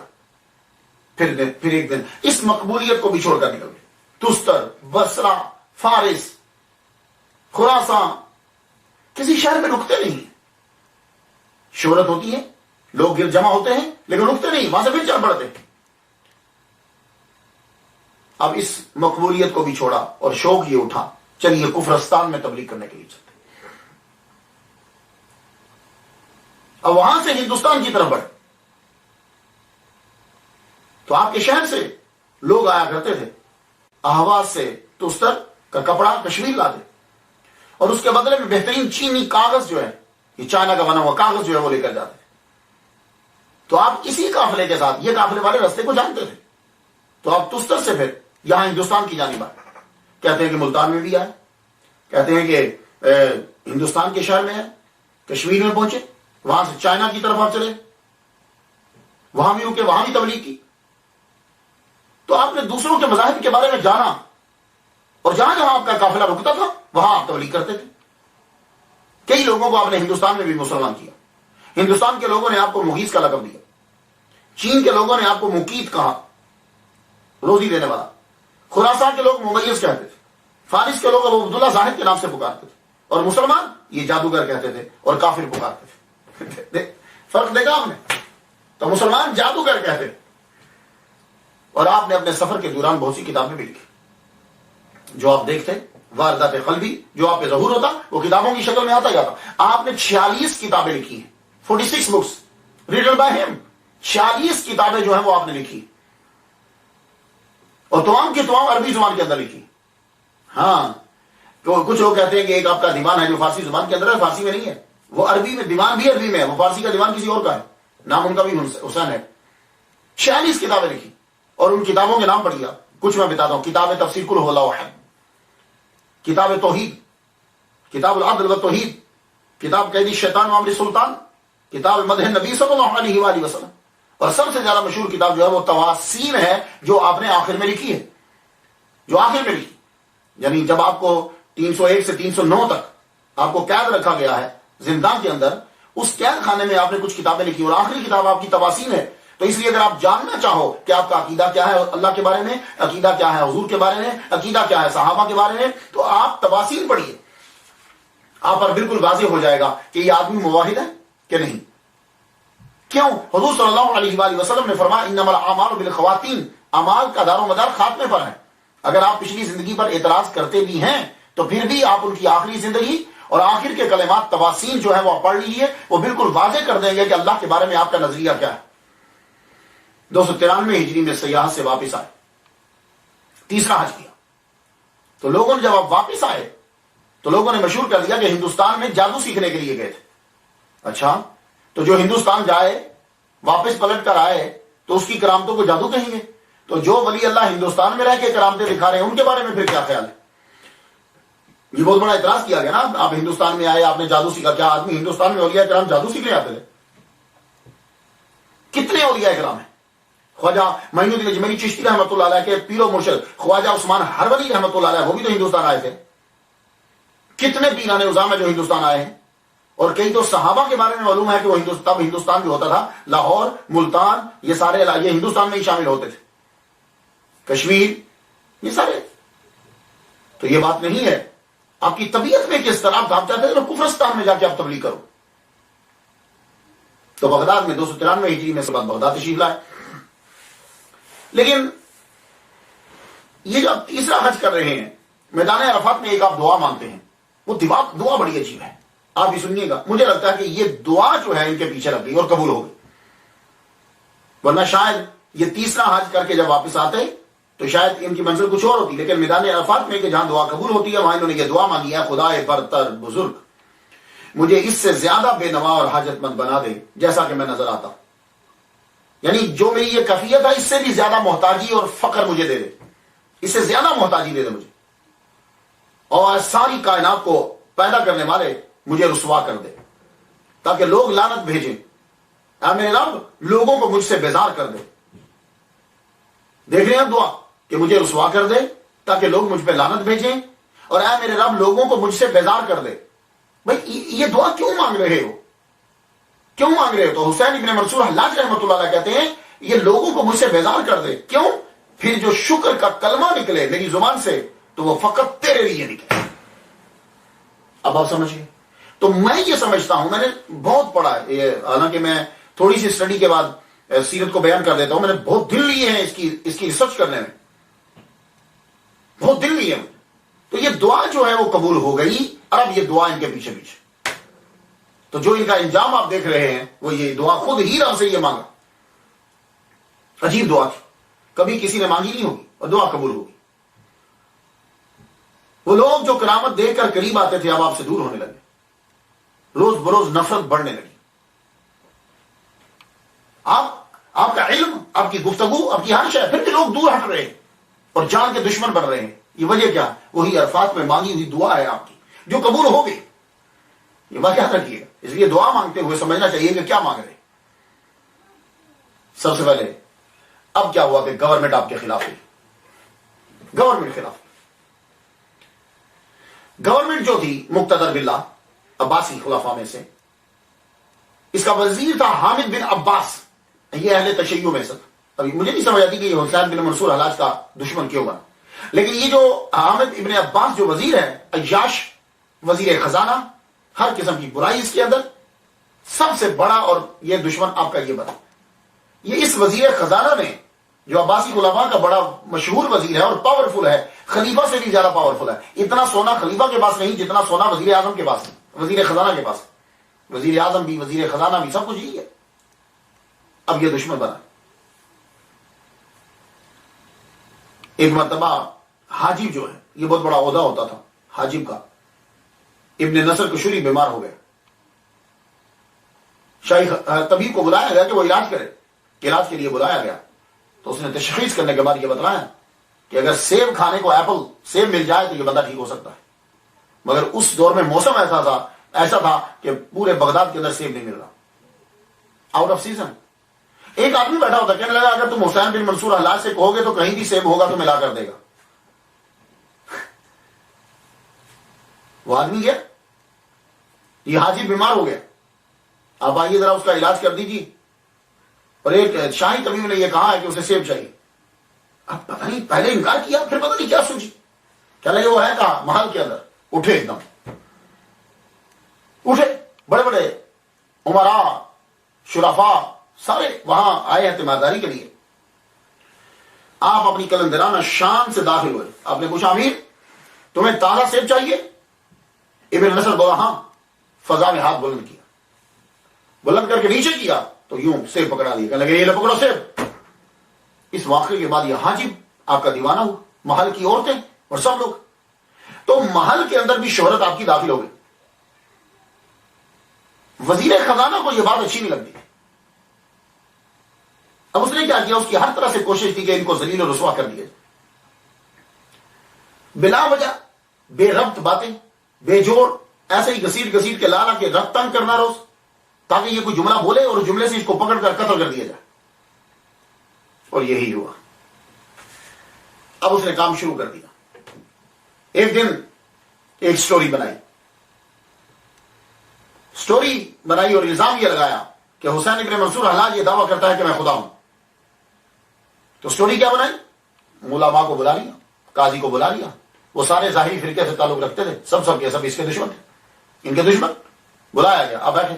پھر ایک دن اس مقبولیت کو بھی چھوڑ کر نکل گئے. تستر، بصرہ، فارس، خراسان، کسی شہر میں رکتے نہیں. شہرت ہوتی ہے، لوگ گر جمع ہوتے ہیں لیکن رکتے نہیں، وہاں سے پھر چل پڑتے. اب اس مقبولیت کو بھی چھوڑا اور شوق یہ اٹھا چلیے کفرستان میں تبلیغ کرنے کے لیے چلتے. اب وہاں سے ہندوستان کی طرف بڑھے تو آپ کے شہر سے لوگ آیا کرتے تھے، اہواز سے تستر کا کپڑا کشمیر لاتے، اور اس کے بدلے میں بہترین چینی کاغذ جو ہے، یہ چائنا کا بنا ہوا کاغذ جو ہے وہ لے کر جاتے. تو آپ اسی قافلے کے ساتھ، یہ قافلے والے رستے کو جانتے تھے، تو آپ تستر سے پھر یہاں ہندوستان کی جانب آئے. کہتے ہیں کہ ملتان میں بھی آئے، کہتے ہیں کہ ہندوستان کے شہر میں ہے، کشمیر میں پہنچے، وہاں سے چائنا کی طرف آپ چلے، وہاں بھی رکے، وہاں بھی تبلیغ کی. تو آپ نے دوسروں کے مذاہب کے بارے میں جانا، اور جہاں جہاں آپ کا قافلہ رکتا تھا وہاں آپ تبلیغ کرتے تھے. کئی لوگوں کو آپ نے ہندوستان میں بھی مسلمان کیا. ہندوستان کے لوگوں نے آپ کو مغیث کا لقب دیا، چین کے لوگوں نے آپ کو مقیت کہا، روزی دینے والا. خراسان کے لوگ ممیز کہتے تھے، فارس کے لوگ ابو عبداللہ زاہد کے نام سے پکارتے تھے، اور مسلمان یہ جادوگر کہتے تھے اور کافر پکارتے تھے. فرق دیکھا آپ نے؟ تو مسلمان جادوگر کہتے تھے. اور آپ نے اپنے سفر کے دوران بہت سی کتابیں بھی لکھی، جو آپ دیکھتے واردات قلبی جو آپ پہ ظہور ہوتا وہ کتابوں کی شکل میں آتا جاتا. آپ نے 46 کتابیں لکھی ہیں، 46 بکس ریڈن بائی ہم. 46 کتابیں جو ہیں وہ آپ نے لکھی، اور تمام کی تمام عربی زبان کے اندر لکھی. ہاں تو کچھ لوگ کہتے ہیں کہ ایک آپ کا دیوان ہے جو فارسی زبان کے اندر ہے، فارسی میں نہیں ہے، وہ عربی میں، دیوان بھی عربی میں ہے، وہ فارسی کا دیوان کسی اور کا ہے، نام ان کا بھی حسین ہے. 46 کتابیں لکھی. اور ان کتابوں کے نام پڑھیے، کچھ میں بتاتا ہوں. کتاب تفسیر قل هو الله احد، کتاب توحید، کتاب العدل و توحید، کتاب قید الشیطان و امر سلطان، کتاب مدح نبی صلی اللہ علیہ وآلہ وسلم، اور سب سے زیادہ مشہور کتاب جو ہے وہ تواسین ہے، جو آپ نے آخر میں لکھی ہے، جو آخر میں لکھی. یعنی جب آپ کو 301 سے 309 تک آپ کو قید رکھا گیا ہے زندان کے اندر، اس قید خانے میں آپ نے کچھ کتابیں لکھی اور آخری کتاب آپ کی تواسین ہے. تو اس لیے اگر آپ جاننا چاہو کہ آپ کا عقیدہ کیا ہے اللہ کے بارے میں، عقیدہ کیا ہے حضور کے بارے میں، عقیدہ کیا ہے صحابہ کے بارے میں، تو آپ تواسین پڑھیے، آپ پر بالکل واضح ہو جائے گا کہ یہ آدمی موحد ہے کہ نہیں. کیوں؟ حضور صلی اللہ علیہ وآلہ وسلم نے فرمایا انما الاعمال بالخواتین، اعمال کا دار و مدار خاتمے پر ہے. اگر آپ پچھلی زندگی پر اعتراض کرتے بھی ہیں تو پھر بھی آپ ان کی آخری زندگی اور آخر کے کلمات تواسین جو ہے وہ پڑھ لیجیے، وہ بالکل واضح کر دیں گے کہ اللہ کے بارے میں آپ کا نظریہ کیا ہے. 293 ہجری میں سیاحت سے واپس آئے، تیسرا حج کیا. تو لوگوں نے جب آپ واپس آئے تو لوگوں نے مشہور کر دیا کہ ہندوستان میں جادو سیکھنے کے لیے گئے تھے. اچھا، تو جو ہندوستان جائے واپس پلٹ کر آئے تو اس کی کرامتوں کو جادو کہیں گے. تو جو ولی اللہ ہندوستان میں رہ کے کرامتیں دکھا رہے ہیں ان کے بارے میں پھر کیا خیال ہے؟ یہ بہت بڑا اعتراض کیا گیا نا. آپ ہندوستان میں آئے، آپ نے جادو سیکھا. کیا آدمی ہندوستان میں اولیاء کرام جادو سیکھنے آتے تھے؟ کتنے اولیاء کرام ہیں؟ خواجہ معین الدین اجمیری چشتی رحمۃ اللہ علیہ کے پیر و مرشد خواجہ عثمان ہرولی رحمۃ اللہ علیہ، وہ بھی تو ہندوستان آئے تھے. کتنے پیران عظام ہیں جو ہندوستان آئے ہیں. اور کئی تو صحابہ کے بارے میں معلوم ہے کہ وہ ہندوستان جو ہوتا تھا، لاہور، ملتان، یہ سارے یہ ہندوستان میں ہی شامل ہوتے تھے. کشمیر، یہ سارے. تو یہ بات نہیں ہے. آپ کی طبیعت میں کس طرح آپ چاہتے ہیں کفرستان میں جا کے آپ تبلیغ کرو. تو بغداد میں 293 ہجری میں سے بعد بغداد تشریف لائے. لیکن یہ جو آپ تیسرا حج کر رہے ہیں، میدان عرفات میں ایک آپ دعا مانگتے ہیں، وہ دعا بڑی عجیب ہے. آپ بھی سنیے گا. مجھے لگتا ہے کہ یہ دعا جو ہے ان کے پیچھے لگ گئی اور قبول ہو گئی، ورنہ شاید یہ تیسرا حج کر کے جب واپس آتے تو شاید ان کی منزل کچھ اور ہوتی. لیکن میدان عرفات میں کہ جہاں دعا قبول ہوتی ہے وہاں انہوں نے یہ دعا مانگی ہے، خدائے برتر بزرگ مجھے اس سے زیادہ بے نوا اور حاجت مند بنا دے جیسا کہ میں نظر آتا ہوں. یعنی جو میری یہ کیفیت ہے اس سے بھی زیادہ محتاجی اور فقر مجھے دے دے، اس سے زیادہ محتاجی دے دے مجھے، اور ساری کائنات کو پیدا کرنے والے مجھے رسوا کر دے تاکہ لوگ لعنت بھیجیں. اے میرے رب لوگوں کو مجھ سے بیزار کر دے. دیکھ رہے ہیں دعا کہ مجھے رسوا کر دے تاکہ لوگ مجھ پہ لعنت بھیجیں، اور اے میرے رب لوگوں کو مجھ سے بیزار کر دے. بھائی یہ دعا کیوں مانگ رہے ہو؟ کیوں مانگ رہے ہو؟ تو حسین ابن منصور حلاج رحمۃ اللہ علیہ کہتے ہیں یہ لوگوں کو مجھ سے بیزار کر دے. کیوں؟ پھر جو شکر کا کلمہ نکلے میری زبان سے تو وہ فقط تیرے لیے نکلے. اب آپ سمجھئے. تو میں یہ سمجھتا ہوں، میں نے بہت پڑھا ہے، حالانکہ میں تھوڑی سی اسٹڈی کے بعد سیرت کو بیان کر دیتا ہوں، میں نے بہت دل لیے ہیں اس کی ریسرچ کرنے میں، بہت دل لیے ہیں. تو یہ دعا جو ہے وہ قبول ہو گئی، اور اب یہ دعا ان کے پیچھے پیچھے. تو جو ان کا انجام آپ دیکھ رہے ہیں وہ یہ دعا خود ہی رب سے یہ مانگا. عجیب دعا تھی، کبھی کسی نے مانگی نہیں ہوگی اور دعا قبول ہوگی. وہ لوگ جو کرامت دیکھ کر قریب آتے تھے اب آپ سے دور ہونے لگے، روز بروز نفرت بڑھنے لگی. آپ کا علم، آپ کی گفتگو، آپ کی ہر شے، پھر بھی لوگ دور ہٹ رہے ہیں اور جان کے دشمن بن رہے ہیں. یہ وجہ کیا؟ وہی عرفات میں مانگی ہوئی دعا ہے آپ کی جو قبول ہو گئی. یہ بات یاد رکھیے. اس لیے دعا مانگتے ہوئے سمجھنا چاہیے کہ کیا مانگ رہے. سب سے پہلے اب کیا ہوا کہ گورنمنٹ آپ کے خلاف ہوئی. گورنمنٹ خلاف، گورنمنٹ جو تھی مقتدر باللہ عباسی خلفاء میں سے، اس کا وزیر تھا حامد بن عباس. یہ اہل تشیع میں سے. ابھی مجھے نہیں سمجھ آتی کہ یہ حسین بن منصور حلاج کا دشمن کیوں بنا، لیکن یہ جو حامد ابن عباس جو وزیر ہے، عیاش، وزیر خزانہ، ہر قسم کی برائی اس کے اندر، سب سے بڑا اور یہ دشمن آپ کا یہ بنا. یہ اس وزیر خزانہ نے جو عباسی خلفاء کا بڑا مشہور وزیر ہے اور پاورفل ہے، خلیفہ سے بھی زیادہ پاورفل ہے. اتنا سونا خلیفہ کے پاس نہیں جتنا سونا وزیر اعظم کے پاس، وزیر خزانہ کے پاس. وزیر اعظم بھی، وزیر خزانہ بھی، سب کچھ یہی ہے. اب یہ دشمن بنا. ایک مرتبہ حاجب جو ہے، یہ بہت بڑا عہدہ ہوتا تھا حاجب کا، ابن نصر کشوری بیمار ہو گیا. شاہی طبیب کو بلایا گیا کہ وہ علاج کرے. علاج کے لیے بلایا گیا تو اس نے تشخیص کرنے کے بعد یہ بتلایا کہ اگر سیب کھانے کو ایپل سیب مل جائے تو یہ بندہ ٹھیک ہو سکتا ہے، مگر اس دور میں موسم ایسا تھا کہ پورے بغداد کے اندر سیب نہیں مل رہا، آؤٹ آف سیزن۔ ایک آدمی بیٹھا ہوتا کہنے لگا اگر تم حسین بن منصور حلاج سے کہو گے تو کہیں بھی سیب ہوگا تو ملا کر دے گا۔ وہ آدمی گیا، یہ حاجی بیمار ہو گیا، آپ آئیے ذرا اس کا علاج کر دیجیے، اور ایک شاہی طبیب نے یہ کہا ہے کہ اسے سیب چاہیے۔ اب پتہ نہیں پہلے انکار کیا، پھر پتہ نہیں کیا سوچی، کیا لگے وہ ہے کہاں محل کے اندر، اٹھے ایک دم اٹھے، بڑے بڑے عمراء شرفاء سارے وہاں آئے ہیں تیمارداری کے لیے۔ آپ اپنی کلندرانہ شان سے داخل ہوئے، آپ نے پوچھا امیر تمہیں تازہ سیب چاہیے؟ ابن نصر بولا ہاں، فضا میں ہاتھ بلند کیا، بلند کر کے نیچے کیا تو یوں سیب پکڑا لیا، کہنے لگے یہ لے پکڑو سیب۔ اس واقعے کے بعد یہ حاجب آپ کا دیوانہ ہوا، محل کی عورتیں اور سب لوگ، تو محل کے اندر بھی شہرت آپ کی داخل ہو گئی۔ وزیر خزانہ کو یہ بات اچھی نہیں لگتی، اب اس نے کیا کیا، اس کی ہر طرح سے کوشش کی کہ ان کو ذلیل و رسوا کر دیا جائے، بلا وجہ بے ربط باتیں، بے جوڑ ایسے ہی گھسیٹ گھسیٹ کے لالا کے رب تنگ کرنا روز، تاکہ یہ کوئی جملہ بولے اور اس جملے سے اس کو پکڑ کر قتل کر دیا جائے، اور یہی ہوا۔ اب اس نے کام شروع کر دیا، ایک دن ایک سٹوری بنائی اور الزام یہ لگایا کہ حسین ابن منصور حلاج یہ دعویٰ کرتا ہے کہ میں خدا ہوں۔ تو سٹوری کیا بنائی، علماء کو بلا لیا، قاضی کو بلا لیا، وہ سارے ظاہری فرقے سے تعلق رکھتے تھے، سب کے سب اس کے دشمن تھے، ان کے دشمن بلایا گیا، اب بیٹھے،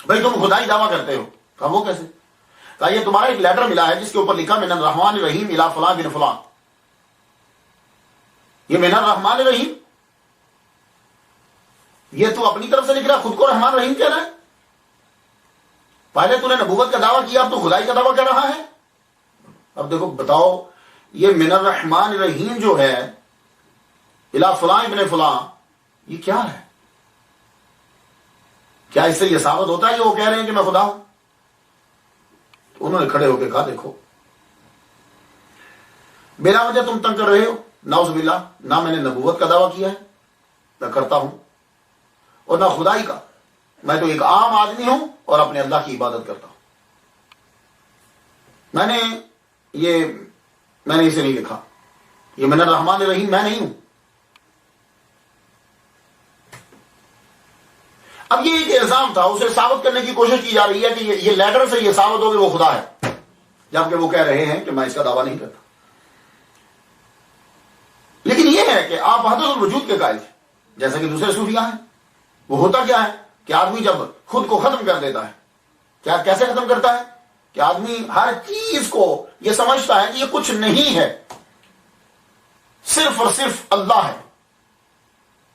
بھائی تم خدائی دعویٰ کرتے ہو، کہا وہ کیسے؟ کہا یہ تمہارا ایک لیٹر ملا ہے جس کے اوپر لکھا من الرحمن الرحیم الی فلاں بن فلاں، یہ من الرحمن الرحیم یہ تو اپنی طرف سے لکھ رہا، خود کو رحمان رحیم کہہ رہا ہے، پہلے تو نے نبوت کا دعویٰ کیا، اب تو خدائی کا دعویٰ کر رہا ہے۔ اب دیکھو بتاؤ یہ من الرحمن الرحیم جو ہے الی فلاں ابن فلاں یہ کیا ہے؟ کیا اس سے یہ ثابت ہوتا ہے کہ وہ کہہ رہے ہیں کہ میں خدا ہوں؟ تو انہوں نے کھڑے ہو کے کہا دیکھو بلا وجہ تم تنگ کر رہے ہو، نعوذ باللہ، نہ میں نے نبوت کا دعویٰ کیا ہے نہ کرتا ہوں، اور نہ خدائی کا، میں تو ایک عام آدمی ہوں اور اپنے اللہ کی عبادت کرتا ہوں، میں نے اسے نہیں لکھا، یہ من الرحمن الرحیم میں نہیں ہوں۔ اب یہ ایک الزام تھا، اسے ثابت کرنے کی کوشش کی جا رہی ہے کہ یہ لیٹر سے یہ ثابت ہو کہ وہ خدا ہے، جبکہ وہ کہہ رہے ہیں کہ میں اس کا دعویٰ نہیں کرتا۔ لیکن یہ ہے کہ آپ وحدت الوجود کے قائل ہیں، جیسا کہ دوسرے صوفیاء ہیں۔ وہ ہوتا کیا ہے کہ آدمی جب خود کو ختم کر دیتا ہے، کیا کیسے ختم کرتا ہے کہ آدمی ہر چیز کو یہ سمجھتا ہے کہ یہ کچھ نہیں ہے، صرف اور صرف اللہ ہے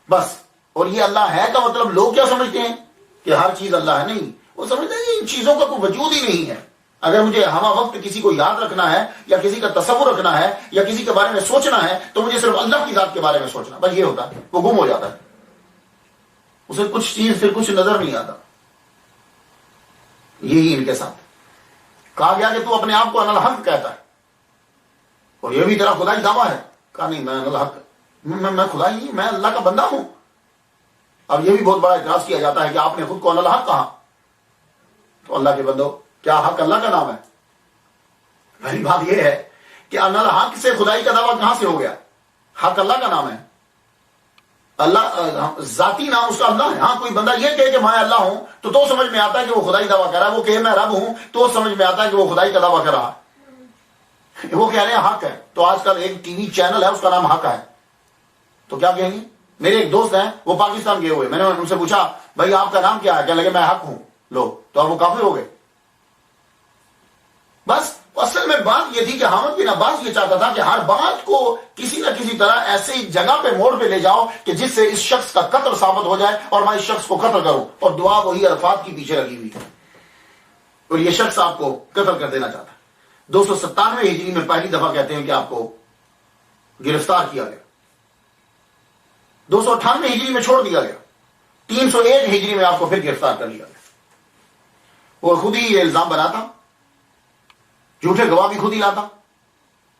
بس، اور یہ اللہ ہے کا مطلب لوگ کیا سمجھتے ہیں کہ ہر چیز اللہ ہے، نہیں، وہ سمجھتے ہیں کہ ان چیزوں کا کوئی وجود ہی نہیں ہے۔ اگر مجھے ہمہ وقت کسی کو یاد رکھنا ہے یا کسی کا تصور رکھنا ہے یا کسی کے بارے میں سوچنا ہے تو مجھے صرف اللہ کی ذات کے بارے میں سوچنا، بس یہ ہوتا ہے، وہ گم ہو جاتا ہے، اسے کچھ چیز پھر کچھ نظر نہیں آتا۔ یہی ان کے ساتھ کہا گیا کہ تو اپنے آپ کو انا الحق کہتا ہے اور یہ بھی تیرا خدائی دعویٰ ہے، کہا نہیں، میں انا الحق، میں خدا ہی نہیں، میں اللہ کا بندہ ہوں۔ اب یہ بھی بہت بڑا اعتراض کیا جاتا ہے کہ آپ نے خود کو انا الحق کہا، تو اللہ کے بندو کیا حق اللہ کا نام ہے؟ پہلی بات یہ ہے کہ انا الحق سے خدائی کا دعویٰ کہاں سے ہو گیا؟ حق اللہ کا نام ہے، اللہ ذاتی نام اس کا اللہ ہے۔ ہاں کوئی بندہ یہ کہے کہ میں اللہ ہوں تو سمجھ میں آتا ہے کہ وہ خدائی دعویٰ کر رہا ہے، وہ کہے میں رب ہوں تو سمجھ میں آتا ہے کہ وہ خدائی کا دعویٰ کر رہا ہے۔ وہ کہہ رہے ہیں حق ہے، تو آج کل ایک ٹی وی چینل ہے اس کا نام حق ہے، تو کیا کہیں گے؟ میرے ایک دوست ہیں وہ پاکستان گئے ہوئے، میں نے ان سے پوچھا بھائی آپ کا نام کیا ہے؟ کہنے لگے میں حق ہوں، لو تو اب وہ کافر ہو گئے۔ بس اصل میں بات یہ تھی کہ حامد بن عباس یہ چاہتا تھا کہ ہر بات کو کسی نہ کسی طرح ایسی جگہ پہ موڑ پہ لے جاؤ کہ جس سے اس شخص کا قتل ثابت ہو جائے اور میں اس شخص کو قتل کروں، اور دعا وہی عرفات کی پیچھے لگی ہوئی ہے، اور یہ شخص آپ کو قتل کر دینا چاہتا ہے۔ 297 ہجری میں پہلی دفعہ کہتے ہیں کہ آپ کو گرفتار کیا گیا، 298 ہجری میں چھوڑ دیا گیا، 301 ہجری میں آپ کو پھر گرفتار کر لیا گیا۔ وہ خود ہی یہ الزام بناتا جھوٹے گواہ بھی خود ہی لاتا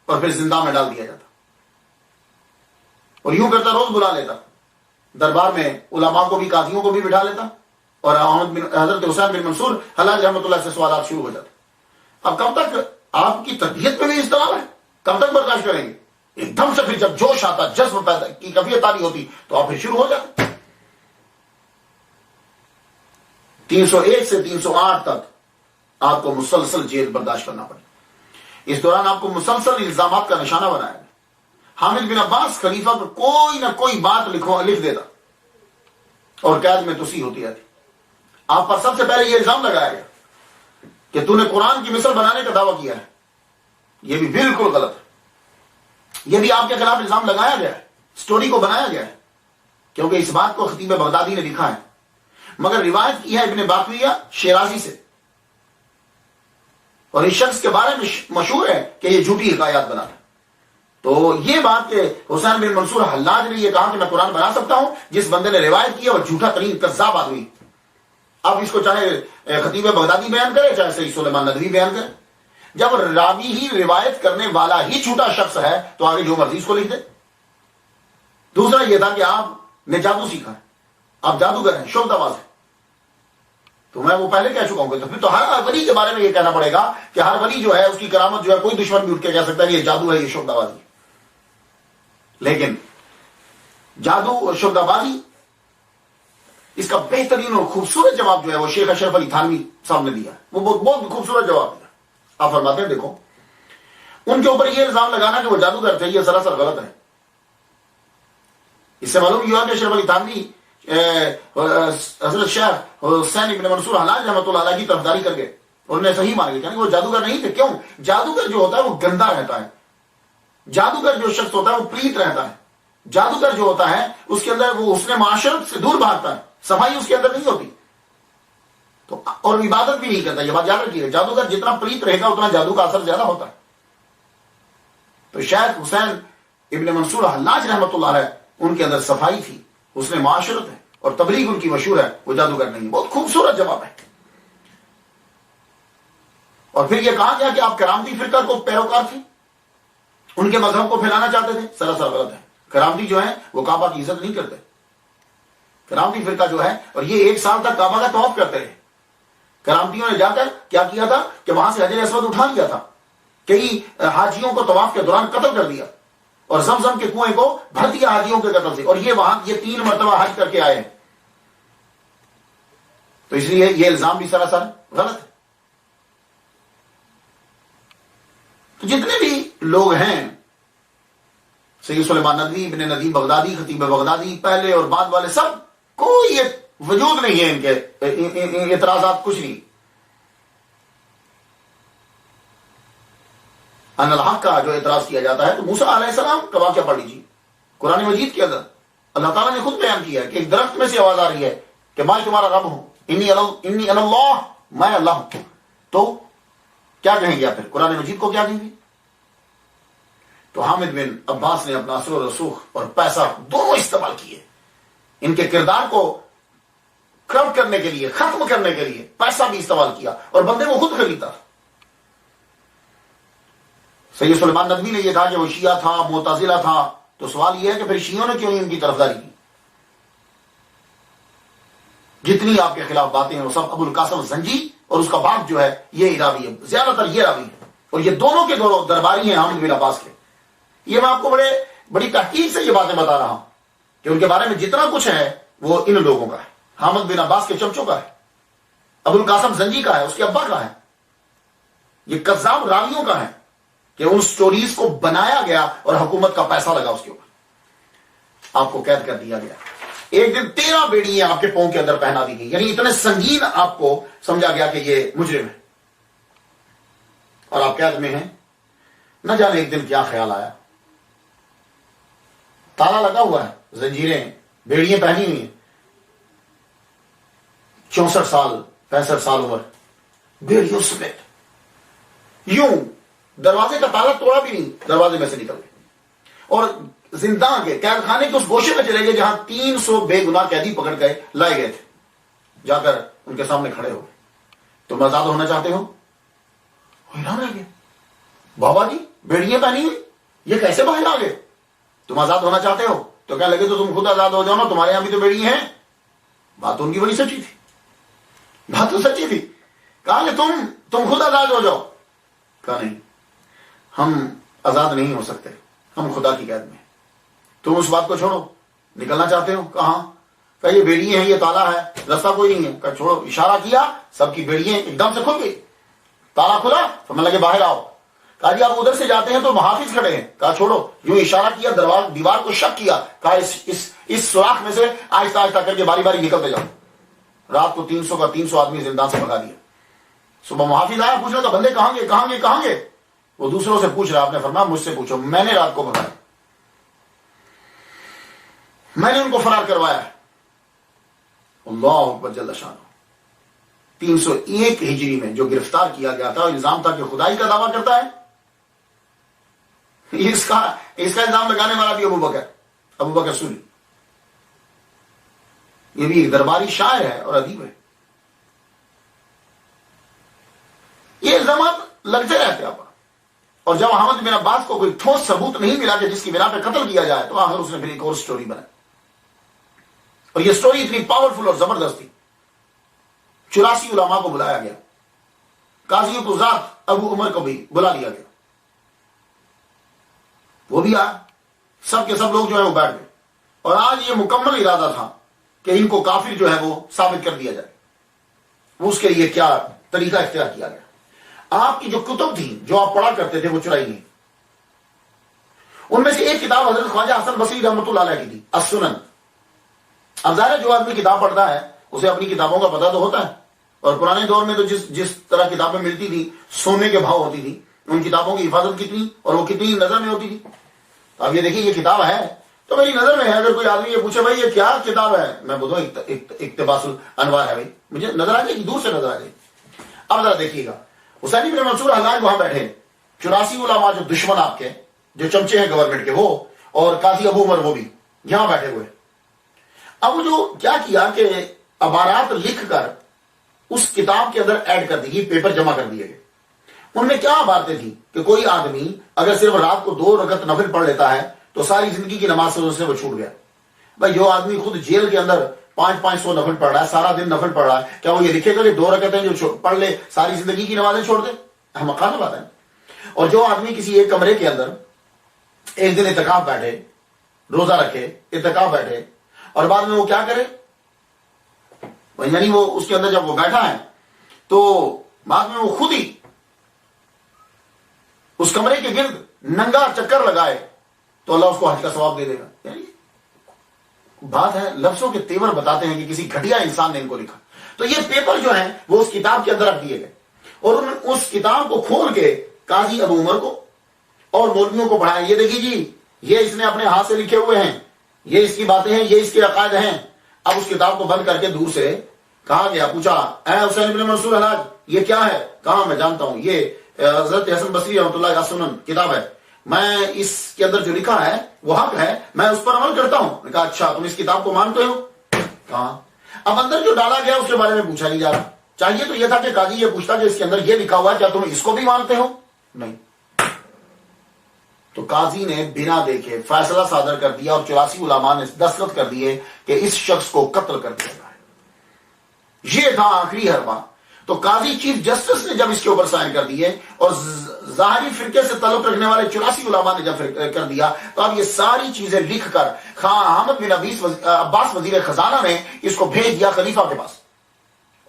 اور پھر زندہ میں ڈال دیا جاتا، اور یوں کرتا روز بلا لیتا دربار میں، علماء کو بھی قاضیوں کو بھی بٹھا لیتا، اور حضرت حسین بن منصور حلاج رحمۃ اللہ سے سوالات شروع ہو جاتے۔ اب کب تک آپ کی طبیعت میں بھی اضطراب ہے، کب تک برداشت کریں گے؟ ایک دم سے پھر جب جوش آتا، جذب پیدا کی کیفیت تاری ہوتی تو آپ پھر شروع ہو جاتے۔ 301 سے 308 تک آپ کو مسلسل جیل برداشت کرنا پڑی۔ اس دوران آپ کو مسلسل الزامات کا نشانہ بنایا گیا۔ حامد بن عباس خلیفہ کو کوئی نہ کوئی بات لکھ دیتا اور قید میں توسیع ہوتی رہتی۔ آپ پر سب سے پہلے یہ الزام لگایا گیا کہ تو نے قرآن کی مثل بنانے کا دعویٰ کیا ہے، یہ بھی بالکل غلط ہے۔ یہ بھی آپ کے خلاف الزام لگایا گیا ہے، سٹوری کو بنایا گیا ہے، کیونکہ اس بات کو خطیب بغدادی نے لکھا ہے، مگر روایت کی ہے ابن باقویہ شیرازی سے، اور اس شخص کے بارے میں مشہور ہے کہ یہ جھوٹی حکایات بناتا ہے۔ تو یہ بات کہ حسین بن منصور حلاج نے یہ کہا کہ میں قرآن بنا سکتا ہوں، جس بندے نے روایت کی ہے وہ جھوٹا ترین کذاب آدمی۔ اب اس کو چاہے خطیب بغدادی بیان کرے، چاہے سید سلیمان ندوی بیان کرے، جب راوی ہی روایت کرنے والا ہی جھوٹا شخص ہے تو آگے جو مرضی اس کو لکھ دے۔ دوسرا یہ تھا کہ آپ نے جادو سیکھا ہے، آپ جادوگر ہیں، شعبدہ باز ہیں، تو میں وہ پہلے کہہ چکا ہوں کہ تو پھر تو ہر ولی کے بارے میں یہ کہنا پڑے گا کہ ہر ولی جو ہے اس کی کرامت جو ہے کوئی دشمن بھی اٹھ کے کہہ سکتا ہے کہ یہ جادو ہے، یہ شعبدہ بازی۔ لیکن جادو اور شعبدہ بازی، اس کا بہترین اور خوبصورت جواب جو ہے وہ شیخ اشرف علی تھانوی صاحب نے دیا، وہ بہت خوبصورت جواب دیا۔ آپ فرماتے ہیں دیکھو، ان کے اوپر یہ الزام لگانا کہ وہ جادوگر تھے یہ سراسر غلط ہے۔ اس سے معلوم یہ ہوا کہ اشرف علی تھانوی حضرت شیخ حسین بن منصور حلاج رحمۃ اللہ علیہ کی طرفداری کر گئے، انہوں نے صحیح مان لیا کہ وہ جادوگر نہیں تھے۔ کیوں؟ جادوگر جو ہوتا ہے وہ گندا رہتا ہے، جادوگر جو شخص ہوتا ہے وہ پلیت رہتا ہے، جادوگر جو ہوتا ہے اس کے اندر وہ حسن معاشرت سے دور بھاگتا ہے، صفائی اس کے اندر نہیں ہوتی، تو اور عبادت بھی نہیں کرتا۔ یہ بات یاد رکھیے، جادوگر جتنا پلیت رہے گا اتنا جادو کا اثر زیادہ ہوتا ہے۔ تو شیخ حسین ابن منصور حلاج رحمۃ اللہ علیہ ان کے اندر صفائی تھی، حسن معاشرت ہے، اور تبلیغ ان کی مشہور ہے، وہ جادوگر نہیں۔ بہت خوبصورت جواب ہے۔ اور پھر یہ کہا گیا کہ آپ کرامتی فرقہ کو پیروکار تھی، ان کے مذہب کو پھیلانا چاہتے تھے، سراسر غلط ہے۔ کرامتی جو ہے وہ کعبہ کی عزت نہیں کرتے، کرامتی فرقہ جو ہے، اور یہ 1 سال تک کعبہ کا طواف کرتے رہے۔ کرامتیوں نے جا کر کیا کیا تھا کہ وہاں سے حجر اسود اٹھا لیا تھا، کئی حاجیوں کو طواف کے دوران قتل کر دیا، اور زمزم کے کنویں کو بھر دیا حاجیوں کے قتل سے، اور یہ وہاں یہ 3 مرتبہ حج کر کے آئے ہیں۔ تو اس لیے یہ الزام بھی سراسر غلط ہے۔ تو جتنے بھی لوگ ہیں، سید سلیمان ندوی، ابن ندیم بغدادی، خطیب بغدادی، پہلے اور بعد والے، سب کوئی وجود نہیں ہے ان کے اعتراضات، کچھ نہیں۔ ان الحق کا جو اعتراض کیا جاتا ہے تو موسیٰ علیہ السلام کا واقعہ پڑھ لیجیے، قرآن مجید کے اندر اللہ تعالیٰ نے خود بیان کیا ہے کہ ایک درخت میں سے آواز آ رہی ہے کہ میں تمہارا رب ہوں، انی انا اللہ، میں اللہ ہوں۔ تو کیا کہیں گے پھر؟ قرآن مجید کو کیا کہیں گے؟ تو حامد بن عباس نے اپنا اثر و رسوخ اور پیسہ دونوں استعمال کیے، ان کے کردار کو کرپٹ کرنے کے لیے، ختم کرنے کے لیے پیسہ بھی استعمال کیا، اور بندے کو خود خریدا۔ سید سلیمان ندوی نے یہ کہا کہ وہ شیعہ تھا، معتزلہ تھا، تو سوال یہ ہے کہ پھر شیعوں نے کیوں نہیں ان کی طرفداری کی؟ جتنی آپ کے خلاف باتیں ہیں وہ سب ابو القاسم زنجی اور اس کا باپ جو ہے یہ راوی ہے، زیادہ تر یہ راوی ہے، اور یہ دونوں کے دونوں درباری ہیں حامد بن عباس کے۔ یہ میں آپ کو بڑی تحقیق سے یہ باتیں بتا رہا ہوں کہ ان کے بارے میں جتنا کچھ ہے وہ ان لوگوں کا ہے، حامد بن عباس کے چمچوں کا ہے، ابو القاسم زنجی کا ہے، اس کے ابا کا ہے، یہ کذاب راویوں کا ہے کہ ان سٹوریز کو بنایا گیا اور حکومت کا پیسہ لگا اس کے اوپر، آپ کو قید کر دیا گیا۔ ایک دن 13 بیڑیاں آپ کے پاؤں کے اندر پہنا دی گئی، یعنی اتنے سنگین آپ کو سمجھا گیا کہ یہ مجرم ہے اور آپ قید میں ہیں۔ نہ جانے ایک دن کیا خیال آیا، تالا لگا ہوا ہے، زنجیریں، بیڑیاں پہنی ہوئی ہیں، 64 سال 65 سال عمر، بیڑیوں سمیت، یوں دروازے کا تالا توڑا بھی نہیں، دروازے میں سے نکل گئے، اور زندان کے قید خانے کے اس گوشے میں چلے گئے جہاں 300 بے گناہ قیدی پکڑ کے لائے گئے تھے، جا کر ان کے سامنے کھڑے ہو گئے۔ تم آزاد ہونا چاہتے ہو؟ حیران رہ گئے، بابا جی بیڑیاں پہنی ہوئی یہ کیسے باہر آ گئے؟ تم آزاد ہونا چاہتے ہو تو کیا لگے تو تم خود آزاد ہو جاؤ نا، تمہارے یہاں بھی تو بیڑی ہیں۔ بات ان کی بڑی سچی تھی، بات تو سچی تھی۔ کہا کہ تم خود آزاد ہو جاؤ۔ کہا نہیں، ہم آزاد نہیں ہو سکتے، ہم خدا کی قید میں۔ تم اس بات کو چھوڑو، نکلنا چاہتے ہو؟ کہاں؟ کہا یہ بیڑیاں ہیں، یہ تالا ہے، راستہ کوئی نہیں ہے۔ کہا چھوڑو، اشارہ کیا، سب کی بیڑیاں ایک دم سے کھل گئی، تالا کھلا، سمجھ لگے باہر آؤ۔ کہا جی آپ ادھر سے جاتے ہیں تو محافظ کھڑے ہیں۔ کہا چھوڑو، یوں اشارہ کیا، دیوار کو شک کیا، کہا اس سوراخ میں سے آہستہ آہستہ کر کے باری باری نکلتے جاؤ۔ رات کو 300 آدمی زندان سے بھگا دیا۔ صبح محافظ آیا، پوچھ رہا تھا بندے کہاں گے کہاں گے کہاں گے؟ وہ دوسروں سے پوچھ رہا، آپ نے فرمایا مجھ سے پوچھو، میں نے رات کو بھگایا، میں نے ان کو فرار کروایا۔ اللہ اکبر جل شانہ۔ 301 ہجری میں جو گرفتار کیا گیا تھا، الزام تھا کہ خدائی کا دعویٰ کرتا ہے، اس کا الزام لگانے والا بھی ابو بکر سوری، یہ بھی ایک درباری شاعر ہے اور ادیب ہے۔ یہ الزامات لگتے رہتے ہیں، اور جب احمد بن عباس کو کوئی ٹھوس ثبوت نہیں ملا کہ جس کی بنا پہ قتل کیا جائے، تو آخر اس نے پھر ایک اور سٹوری بنائی، اور یہ سٹوری اتنی پاورفل اور زبردست تھی، 84 علماء کو بلایا گیا، قاضیوں کو ذات ابو عمر کو بھی بلا لیا گیا، وہ بھی آیا، سب کے سب لوگ جو ہے وہ بیٹھ گئے، اور آج یہ مکمل ارادہ تھا کہ ان کو کافر جو ہے وہ ثابت کر دیا جائے۔ وہ اس کے لیے کیا طریقہ اختیار کیا گیا؟ آپ کی جو کتب تھی جو آپ پڑھا کرتے تھے وہ چرائی گئی۔ ان میں سے ایک کتاب حضرت خواجہ حسن بصری رحمۃ اللہ علیہ کی تھی، السنن۔ اب ظاہر ہے جو آدمی کتاب پڑھتا ہے اسے اپنی کتابوں کا پتہ تو ہوتا ہے، اور پرانے دور میں تو جس طرح کتابیں ملتی تھی سونے کے بھاؤ ہوتی تھی، ان کتابوں کی حفاظت کتنی اور وہ کتنی نظر میں ہوتی تھی۔ تو اب یہ دیکھیں یہ کتاب ہے تو میری نظر میں ہے، اگر کوئی آدمی یہ پوچھے بھائی یہ کیا کتاب ہے، میں بولوں اقتباس الانوار ہے، بھائی مجھے نظر آ جائے گی، دور سے نظر آ جائے گی۔ اب ذرا دیکھیے گا، حسین بن منصور حلاج وہاں بیٹھے، 84 علماء جو دشمن آپ کے جو چمچے ہیں گورنمنٹ کے وہ، اور قاضی ابو عمر وہ بھی یہاں بیٹھے ہوئے۔ اب وہ جو کیا کہ عبارات لکھ کر اس کتاب کے اندر ایڈ کر دی گئی، پیپر جمع کر دیے گئے۔ ان میں کیا عبارتیں تھیں کہ کوئی آدمی اگر صرف رات کو 2 رکعت نفل پڑھ لیتا ہے تو ساری زندگی کی نماز سے وہ چھوٹ گیا۔ بھائی جو آدمی خود جیل کے اندر 500 نفل پڑھ رہا ہے، سارا دن نفل پڑھ رہا ہے، کیا وہ یہ لکھے گا کہ 2 رکعتیں جو پڑھ لے ساری زندگی کی نمازیں چھوڑ دے؟ احمقانہ بات ہے۔ اور جو آدمی کسی ایک کمرے کے اندر ایک دن اعتکاف بیٹھے، روزہ رکھے، اعتکاف بیٹھے، اور بعد میں وہ کیا کرے، یعنی وہ اس کے اندر جب وہ بیٹھا ہے تو بعد میں وہ خود ہی اس کمرے کے گرد ننگا چکر لگائے تو اللہ اس کو حج کا ثواب دے دے گا۔ یعنی بات ہے، لفظوں کے تیور بتاتے ہیں کہ کسی گھٹیا انسان نے ان کو لکھا۔ تو یہ پیپر جو ہیں وہ اس کتاب کے اندر رکھ دیے گئے، اور انہوں نے اس کتاب کو کھول کے قاضی ابو عمر کو اور مولویوں کو پڑھایا، یہ دیکھیے جی یہ اس نے اپنے ہاتھ سے لکھے ہوئے ہیں، یہ اس کی باتیں ہیں، یہ اس کے عقائد ہیں۔ اب اس کتاب کو بند کر کے دور سے کہا گیا، پوچھا اے حسین بن منصور حلاج یہ کیا ہے؟ کہا میں جانتا ہوں، یہ حضرت حسن بصری رحمۃ اللہ علیہ سنن کتاب ہے، میں اس کے اندر جو لکھا ہے وہ حق ہے، میں اس پر عمل کرتا ہوں۔ نے کہا اچھا تم اس کتاب کو مانتے ہو؟ کہا۔ اب اندر جو ڈالا گیا اس کے بارے میں پوچھا نہیں جا رہا، چاہیے تو یہ تھا کہ قاضی یہ پوچھتا کہ اس کے اندر یہ لکھا ہوا ہے کیا تم اس کو بھی مانتے ہو؟ نہیں۔ تو قاضی نے بنا دیکھے فیصلہ صادر کر دیا، اور 84 علماء نے دستخط کر دیے کہ اس شخص کو قتل کر دیا جائے۔ یہ تھا آخری حربہ۔ تو قاضی چیف جسٹس نے جب اس کے اوپر سائن کر دیے، اور ظاہری فرقے سے تعلق رکھنے والے 84 علماء نے جب کر دیا، تو اب یہ ساری چیزیں لکھ کر خان احمد بن عباس وزیر خزانہ نے اس کو بھیج دیا خلیفہ کے پاس،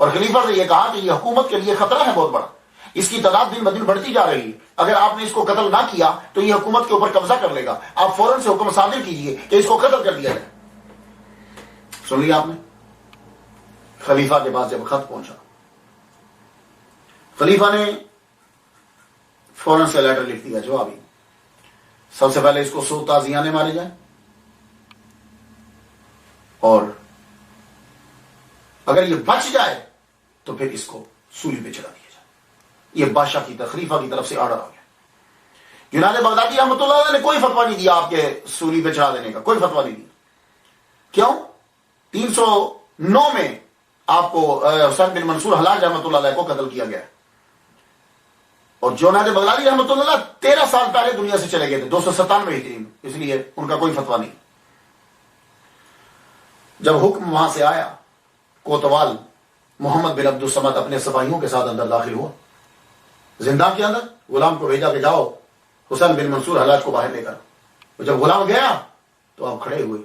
اور خلیفہ سے یہ کہا کہ یہ حکومت کے لیے خطرہ ہے بہت بڑا، اس کی تعداد دن بدن بڑھتی جا رہی ہے، اگر آپ نے اس کو قتل نہ کیا تو یہ حکومت کے اوپر قبضہ کر لے گا، آپ فوراً سے حکم صادر کیجئے کہ اس کو قتل کر دیا جائے۔ سن لیا آپ نے؟ خلیفہ کے پاس جب خط پہنچا، خلیفہ نے فوراً سے لیٹر لکھ دیا، جوابی سب سے پہلے اس کو 100 تازیانے مارے جائیں، اور اگر یہ بچ جائے تو پھر اس کو سولی پہ چڑھا دیا جائے۔ یہ بادشاہ کی خلیفہ کی طرف سے آرڈر آ گیا۔ جنید بغدادی رحمۃ اللہ علیہ نے کوئی فتویٰ نہیں دیا آپ کے سولی پہ چڑھا دینے کا، کوئی فتویٰ نہیں دیا۔ کیوں؟ 309 میں آپ کو حسین بن منصور حلاج رحمۃ اللہ علیہ کو قتل کیا گیا، اور جوناد بغدادی رحمۃ اللہ 13 سال پہلے دنیا سے چلے گئے تھے 297 ہجری میں، اس لیے ان کا کوئی فتویٰ نہیں۔ جب حکم وہاں سے آیا، کوتوال محمد بن عبد الصمد اپنے سپاہیوں کے ساتھ اندر داخل ہوا، زندان کے اندر غلام کو بھیجا کہ جاؤ حسین بن منصور حلاج کو باہر لے کر۔ جب غلام گیا تو اب کھڑے ہوئے،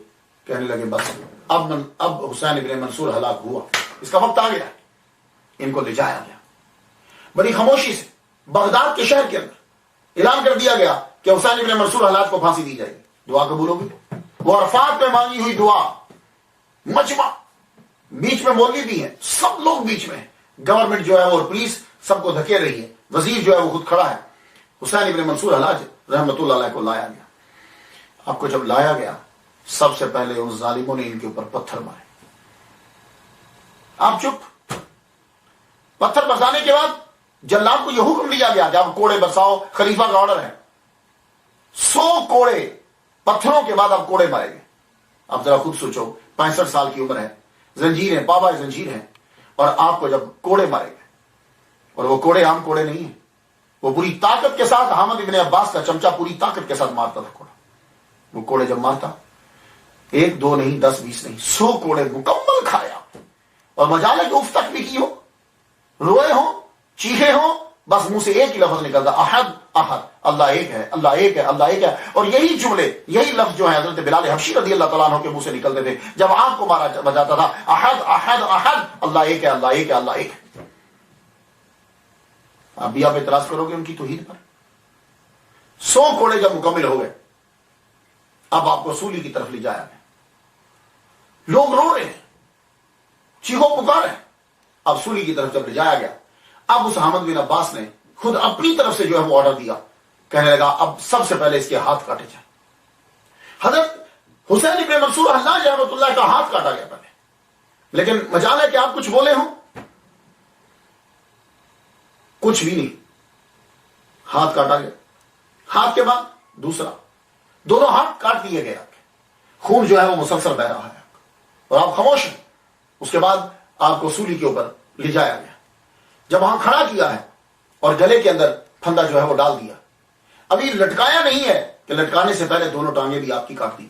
کہنے لگے بس اب حسین بن منصور ہلاک ہوا، اس کا وقت آ گیا، ان کو لے جایا گیا بڑی خاموشی سے بغداد کے شہر کے اندر۔ اعلان کر دیا گیا کہ حسین بن منصور حلاج کو پھانسی دی جائے گی، دعا قبول ہوگی۔ وہ عرفات میں مانگی ہوئی دعا، مجمع بیچ میں مولوی بھی ہیں، سب لوگ بیچ میں ہیں، گورنمنٹ جو ہے اور پولیس سب کو دھکیل رہی ہے، وزیر جو ہے وہ خود کھڑا ہے۔ حسین ابن منصور حلاج رحمۃ اللہ علیہ کو لایا گیا۔ آپ کو جب لایا گیا، سب سے پہلے ان ظالموں نے ان کے اوپر پتھر مارے۔ آپ چپ۔ پتھر برسانے کے بعد جلاد کو یہ حکم دیا گیا کہ آپ کوڑے برساؤ، خلیفہ کا آرڈر ہے۔ 100 کوڑے پتھروں کے بعد آپ کوڑے مارے گئے۔ آپ ذرا خود سوچو، 65 سال کی عمر ہے، زنجیر ہیں، پابا زنجیر ہیں، اور آپ کو جب کوڑے مارے گئے، اور وہ کوڑے عام کوڑے نہیں ہیں، وہ پوری طاقت کے ساتھ حامد ابن عباس کا چمچہ پوری طاقت کے ساتھ مارتا تھا کوڑا۔ وہ کوڑے جب مارتا، 1 2 نہیں، 10 20 نہیں، 100 کوڑے مکمل کھایا، اور مجال ہے کہ اف تک بھی کی ہو، روئے ہوں، چیخے ہوں، بس منہ سے ایک ہی لفظ نکلتا، احد احد، اللہ ایک ہے، اللہ ایک ہے، اللہ ایک ہے۔ اور یہی جملے، یہی لفظ جو ہے حضرت بلال حبشی رضی اللہ تعالیٰ عنہ کے منہ سے نکلتے تھے جب آپ کو مارا بجاتا تھا، احد احد احد، اللہ ایک ہے، اللہ ایک ہے، اللہ ایک ہے۔ ابھی آپ اعتراض کرو گے ان کی توحید پر؟ 100 کوڑے جب مکمل ہو گئے، اب آپ کو سولی کی طرف لے جایا گیا، لوگ رو رہے ہیں، چیخو پکار ہیں۔ اب سولی کی طرف جب لے جایا گیا، اب اس حامد بن عباس نے خود اپنی طرف سے جو ہے وہ آرڈر دیا، کہنے لگا اب سب سے پہلے اس کے ہاتھ کاٹے جائیں۔ حضرت حسین بن منصور حلاج رحمۃ اللہ کا ہاتھ کاٹا گیا پہلے، لیکن مجال ہے کہ آپ کچھ بولے ہوں، کچھ بھی نہیں، ہاتھ کاٹا گیا۔ ہاتھ کے بعد دوسرا، دونوں ہاتھ کاٹ دیے گئے، آپ کے خون جو ہے وہ مسلسل بہ رہا ہے، اور آپ خاموش ہیں۔ اس کے بعد آپ کو سولی کے اوپر لے جایا گیا، جب وہاں کھڑا کیا ہے اور گلے کے اندر پھندا جو ہے وہ ڈال دیا۔ ابھی لٹکایا نہیں ہے کہ لٹکانے سے پہلے دونوں ٹانگیں بھی آپ کی کاٹ دی،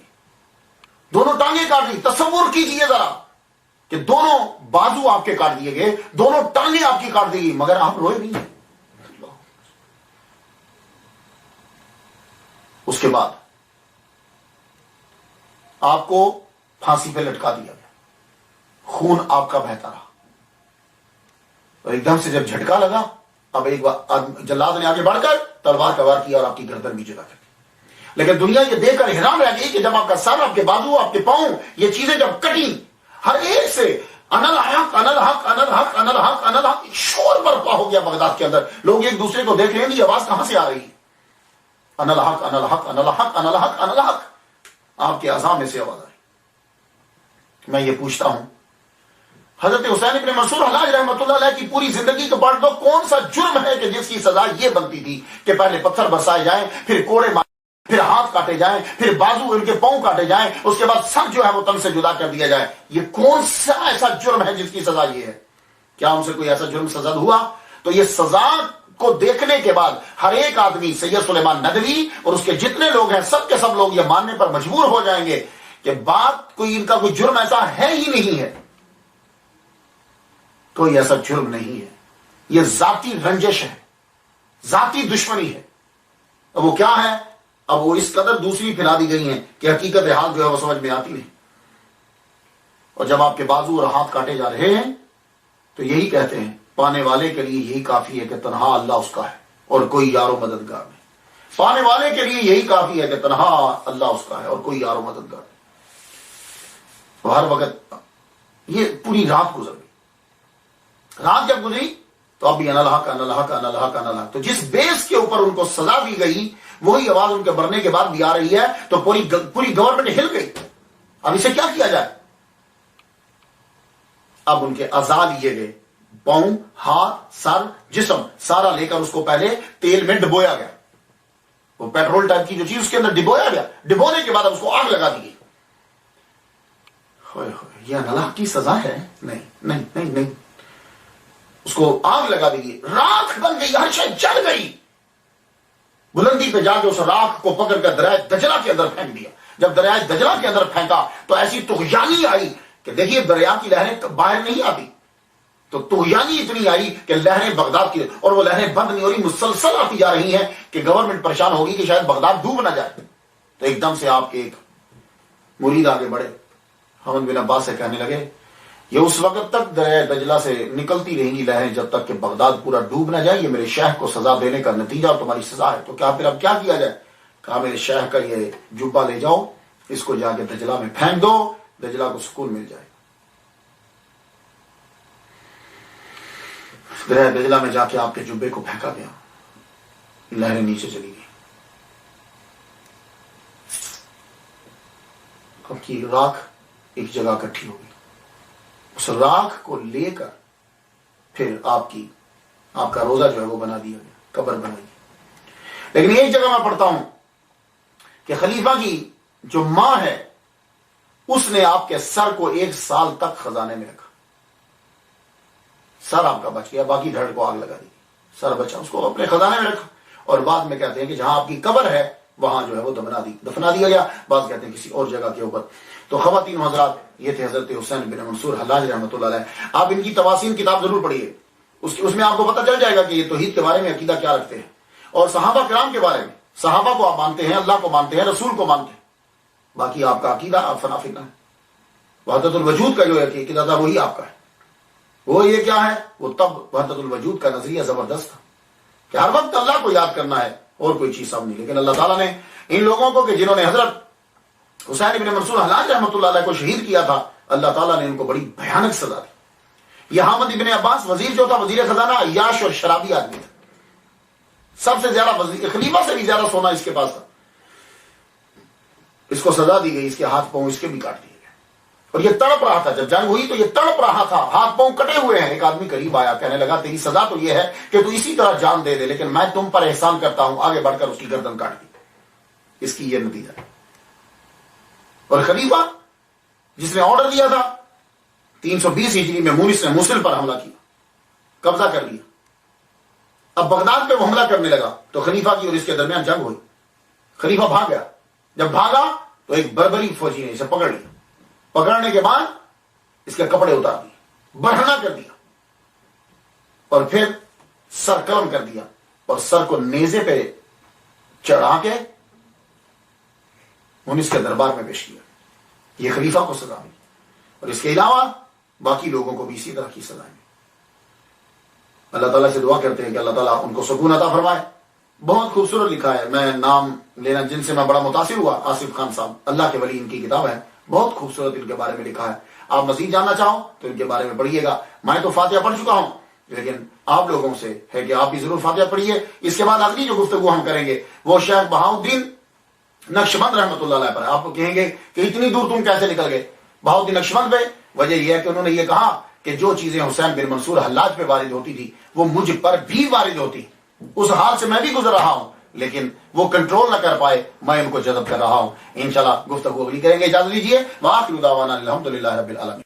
دونوں ٹانگیں کاٹ دی۔ تصور کیجئے ذرا کہ دونوں بازو آپ کے کاٹ دیے گئے، دونوں ٹانگیں آپ کی کاٹ دی گئی، مگر آپ روئے نہیں۔ اس کے بعد آپ کو پھانسی پہ لٹکا دیا گیا، خون آپ کا بہتا رہا، اور ایک دم سے جب جھٹکا لگا، اب ایک بار جلاد نے آگے بڑھ کر تلوار کا وار کیا اور آپ کی گردن بھی جدا کر دی۔ لیکن دنیا یہ دیکھ کر حیران رہ گئی کہ جب آپ کا سر، آپ کے بازو، آپ کے پاؤں، یہ چیزیں جب کٹی، ہر ایک سے انا الحق انا الحق انا الحق انا الحق انا الحق، شور برپا ہو گیا بغداد کے اندر۔ لوگ ایک دوسرے کو دیکھ رہے ہیں، یہ آواز کہاں سے آ رہی ہے؟ انا الحق انا الحق انا الحق انا الحق انا الحق، آپ کے اعضاء میں سے آواز آئی۔ میں یہ پوچھتا ہوں، حضرت حسین بن منصور حلاج رحمۃ اللہ علیہ کی پوری زندگی کو پڑھ دو، کون سا جرم ہے کہ جس کی سزا یہ بنتی تھی کہ پہلے پتھر برسائے جائیں، پھر کوڑے مارے، پھر ہاتھ کاٹے جائیں، پھر بازو ان کے پاؤں کاٹے جائیں، اس کے بعد سر جو ہے وہ تن سے جدا کر دیا جائے؟ یہ کون سا ایسا جرم ہے جس کی سزا یہ ہے؟ کیا ان سے کوئی ایسا جرم سزا ہوا؟ تو یہ سزا کو دیکھنے کے بعد ہر ایک آدمی، سید سلیمان ندوی اور اس کے جتنے لوگ ہیں، سب کے سب لوگ یہ ماننے پر مجبور ہو جائیں گے کہ بات کوئی ان کا کوئی جرم ایسا ہے ہی نہیں ہے، کوئی ایسا جرم نہیں ہے، یہ ذاتی رنجش ہے، ذاتی دشمنی ہے۔ اب وہ کیا ہے؟ اب وہ اس قدر دوسری پھیلا دی گئی ہیں کہ حقیقت حال جو ہے وہ سمجھ میں آتی نہیں۔ اور جب آپ کے بازو اور ہاتھ کاٹے جا رہے ہیں تو یہی کہتے ہیں، پانے والے کے لیے یہی کافی ہے کہ تنہا اللہ اس کا ہے اور کوئی یار و مددگار نہیں۔ پانے والے کے لیے یہی کافی ہے کہ تنہا اللہ اس کا ہے اور کوئی یار و مددگار نہیں۔ ہر وقت یہ پوری رات گزر گئی، رات جب گزری تو اب بھی انا الحق انا الحق انا الحق انا الحق۔ تو جس بیس کے اوپر ان کو سزا دی گئی وہی آواز ان کے مرنے کے بعد بھی آ رہی ہے، تو پوری گورنمنٹ ہل گئی۔ اب اسے کیا کیا جائے؟ اب ان کے اعضاء لیے گئے، پاؤں، ہاتھ، سر، جسم سارا لے کر اس کو پہلے تیل میں ڈبویا گیا، وہ پیٹرول ٹائپ کی جو چیز اس کے اندر ڈبویا گیا، ڈبونے کے بعد اب اس کو آگ لگا دی گئی۔ یہ اللہ کی سزا ہے؟ نہیں نہیں نہیں نہیں۔ اس کو آگ لگا دی، راکھ بن گئی، ہر شے جل گئی. بلندی پہ جا کے اس راکھ کو پکڑ کر دریائے دجلہ کے اندر پھینک دیا. جب دریائے دجلہ کے اندر پھینکا تو ایسی طغیانی آئی کہ دیکھیے دریا کی لہریں باہر نہیں آتی، تو طغیانی اتنی آئی کہ لہریں بغداد کی، اور وہ لہریں بند نہیں ہو رہی، مسلسل آتی جا رہی ہیں کہ گورنمنٹ پریشان ہوگی کہ شاید بغداد ڈوب نہ جائے. تو ایک دم سے آپ کے ایک مرید آگے بڑھے، حمد بن عباس سے کہنے لگے یہ اس وقت تک دریائے دجلہ سے نکلتی رہیں گی لہریں جب تک کہ بغداد پورا ڈوب نہ جائے، یہ میرے شیخ کو سزا دینے کا نتیجہ اور تمہاری سزا ہے. تو کیا پھر اب کیا کیا جائے؟ کہا میرے شیخ کا یہ جبہ لے جاؤ، اس کو جا کے دجلہ میں پھینک دو، دجلہ کو سکون مل جائے. دریا دجلہ میں جا کے آپ کے جبے کو پھینکا گیا، لہریں نیچے چلی گئی. اب کی راکھ ایک جگہ اکٹھی ہو گئی، اس راکھ کو لے کر پھر آپ کا روزہ جو ہے وہ بنا دیا گیا، قبر بنائی گئی. لیکن ایک جگہ میں پڑھتا ہوں کہ خلیفہ کی جو ماں ہے اس نے آپ کے سر کو 1 سال تک خزانے میں رکھا. سر آپ کا بچ گیا، باقی دھڑ کو آگ لگا دی، سر بچا، اس کو اپنے خزانے میں رکھا. اور بعد میں کہتے ہیں کہ جہاں آپ کی قبر ہے وہاں جو ہے وہ دفنا دیا گیا، بعض کہتے ہیں کسی اور جگہ کے اوپر. تو خواتین و حضرات، یہ تھے حضرت حسین بن منصور حلاج رحمۃ اللہ علیہ. آپ ان کی تواسین کتاب ضرور پڑھیے، اس میں آپ کو پتہ چل جائے گا کہ یہ توحید کے بارے میں عقیدہ کیا رکھتے ہیں، اور صحابہ کرام کے بارے میں. صحابہ کو آپ مانتے ہیں، اللہ کو مانتے ہیں، رسول کو مانتے ہیں، باقی آپ کا عقیدہ آپ فنا فکنا ہے. وحدت الوجود کا جو عقیدہ تھا وہی آپ کا ہے. وہ یہ کیا ہے؟ وہ تب وحدت الوجود کا نظریہ زبردست تھا کہ ہر وقت اللہ کو یاد کرنا ہے اور کوئی چیز سامنے. لیکن اللہ تعالیٰ نے ان لوگوں کو کہ جنہوں نے حضرت حسین بن منصور حلاج رحمۃ اللہ علیہ کو شہید کیا تھا، اللہ تعالیٰ نے ان کو بڑی بھیانک سزا دی. یہ حامد بن عباس وزیر جو تھا، وزیر خزانہ، عیاش اور شرابی آدمی تھا. سب سے زیادہ خلیفہ سے بھی زیادہ سونا اس کے پاس تھا. اس کو سزا دی گئی، اس کے ہاتھ پاؤں اس کے بھی کاٹ دیے گئے. اور یہ تڑپ رہا تھا، جب جنگ ہوئی تو یہ تڑپ رہا تھا، ہاتھ پاؤں کٹے ہوئے ہیں. ایک آدمی قریب آیا، کہنے لگا تیری سزا تو یہ ہے کہ تو اسی طرح جان دے دے، لیکن میں تم پر احسان کرتا ہوں. آگے بڑھ کر اس کی گردن کاٹ دی. اس کی یہ نتیجہ ہے. اور خلیفہ جس نے آرڈر دیا تھا 320 ہجری میں مونس نے موصل پر حملہ کیا، قبضہ کر لیا. اب بغداد پہ وہ حملہ کرنے لگا تو خلیفہ کی اور اس کے درمیان جنگ ہوئی. خلیفہ بھاگ گیا. جب بھاگا تو ایک بربری فوجی نے اسے پکڑ لیا. پکڑنے کے بعد اس کے کپڑے اتار دیے، برہنہ کر دیا، اور پھر سر قلم کر دیا اور سر کو نیزے پہ چڑھا کے مونس کے دربار میں پیش کیا. یہ خلیفہ کو سزا ملی، اور اس کے علاوہ باقی لوگوں کو بھی اسی طرح کی سزائیں ملی. اللہ تعالیٰ سے دعا کرتے ہیں کہ اللہ تعالیٰ ان کو سکون عطا فرمائے. بہت خوبصورت لکھا ہے، میں نام لینا جن سے میں بڑا متاثر ہوا، آصف خان صاحب، اللہ کے ولی، ان کی کتاب ہے، بہت خوبصورت ان کے بارے میں لکھا ہے. آپ مزید جاننا چاہو تو ان کے بارے میں پڑھیے گا. میں تو فاتحہ پڑھ چکا ہوں، لیکن آپ لوگوں سے ہے کہ آپ بھی ضرور فاتحہ پڑھیے. اس کے بعد اگلی جو گفتگو ہم کریں گے وہ شیخ بہاؤالدین نقشبند رحمۃ اللہ علیہ پر. آپ کو کہیں گے کہ اتنی دور تم کیسے نکل گئے بہاؤالدین نقشبند پہ؟ وجہ یہ ہے کہ انہوں نے یہ کہا کہ جو چیزیں حسین بن منصور حلاج پہ وارد ہوتی تھی وہ مجھ پر بھی وارد ہوتی. اس حال سے میں بھی گزر رہا ہوں، لیکن وہ کنٹرول نہ کر پائے، میں ان کو جذب کر رہا ہوں. انشاءاللہ گفتگو اگلی کریں گے. اجازت دیجیے. وآخر دعوانا الحمدللہ رب العالمین.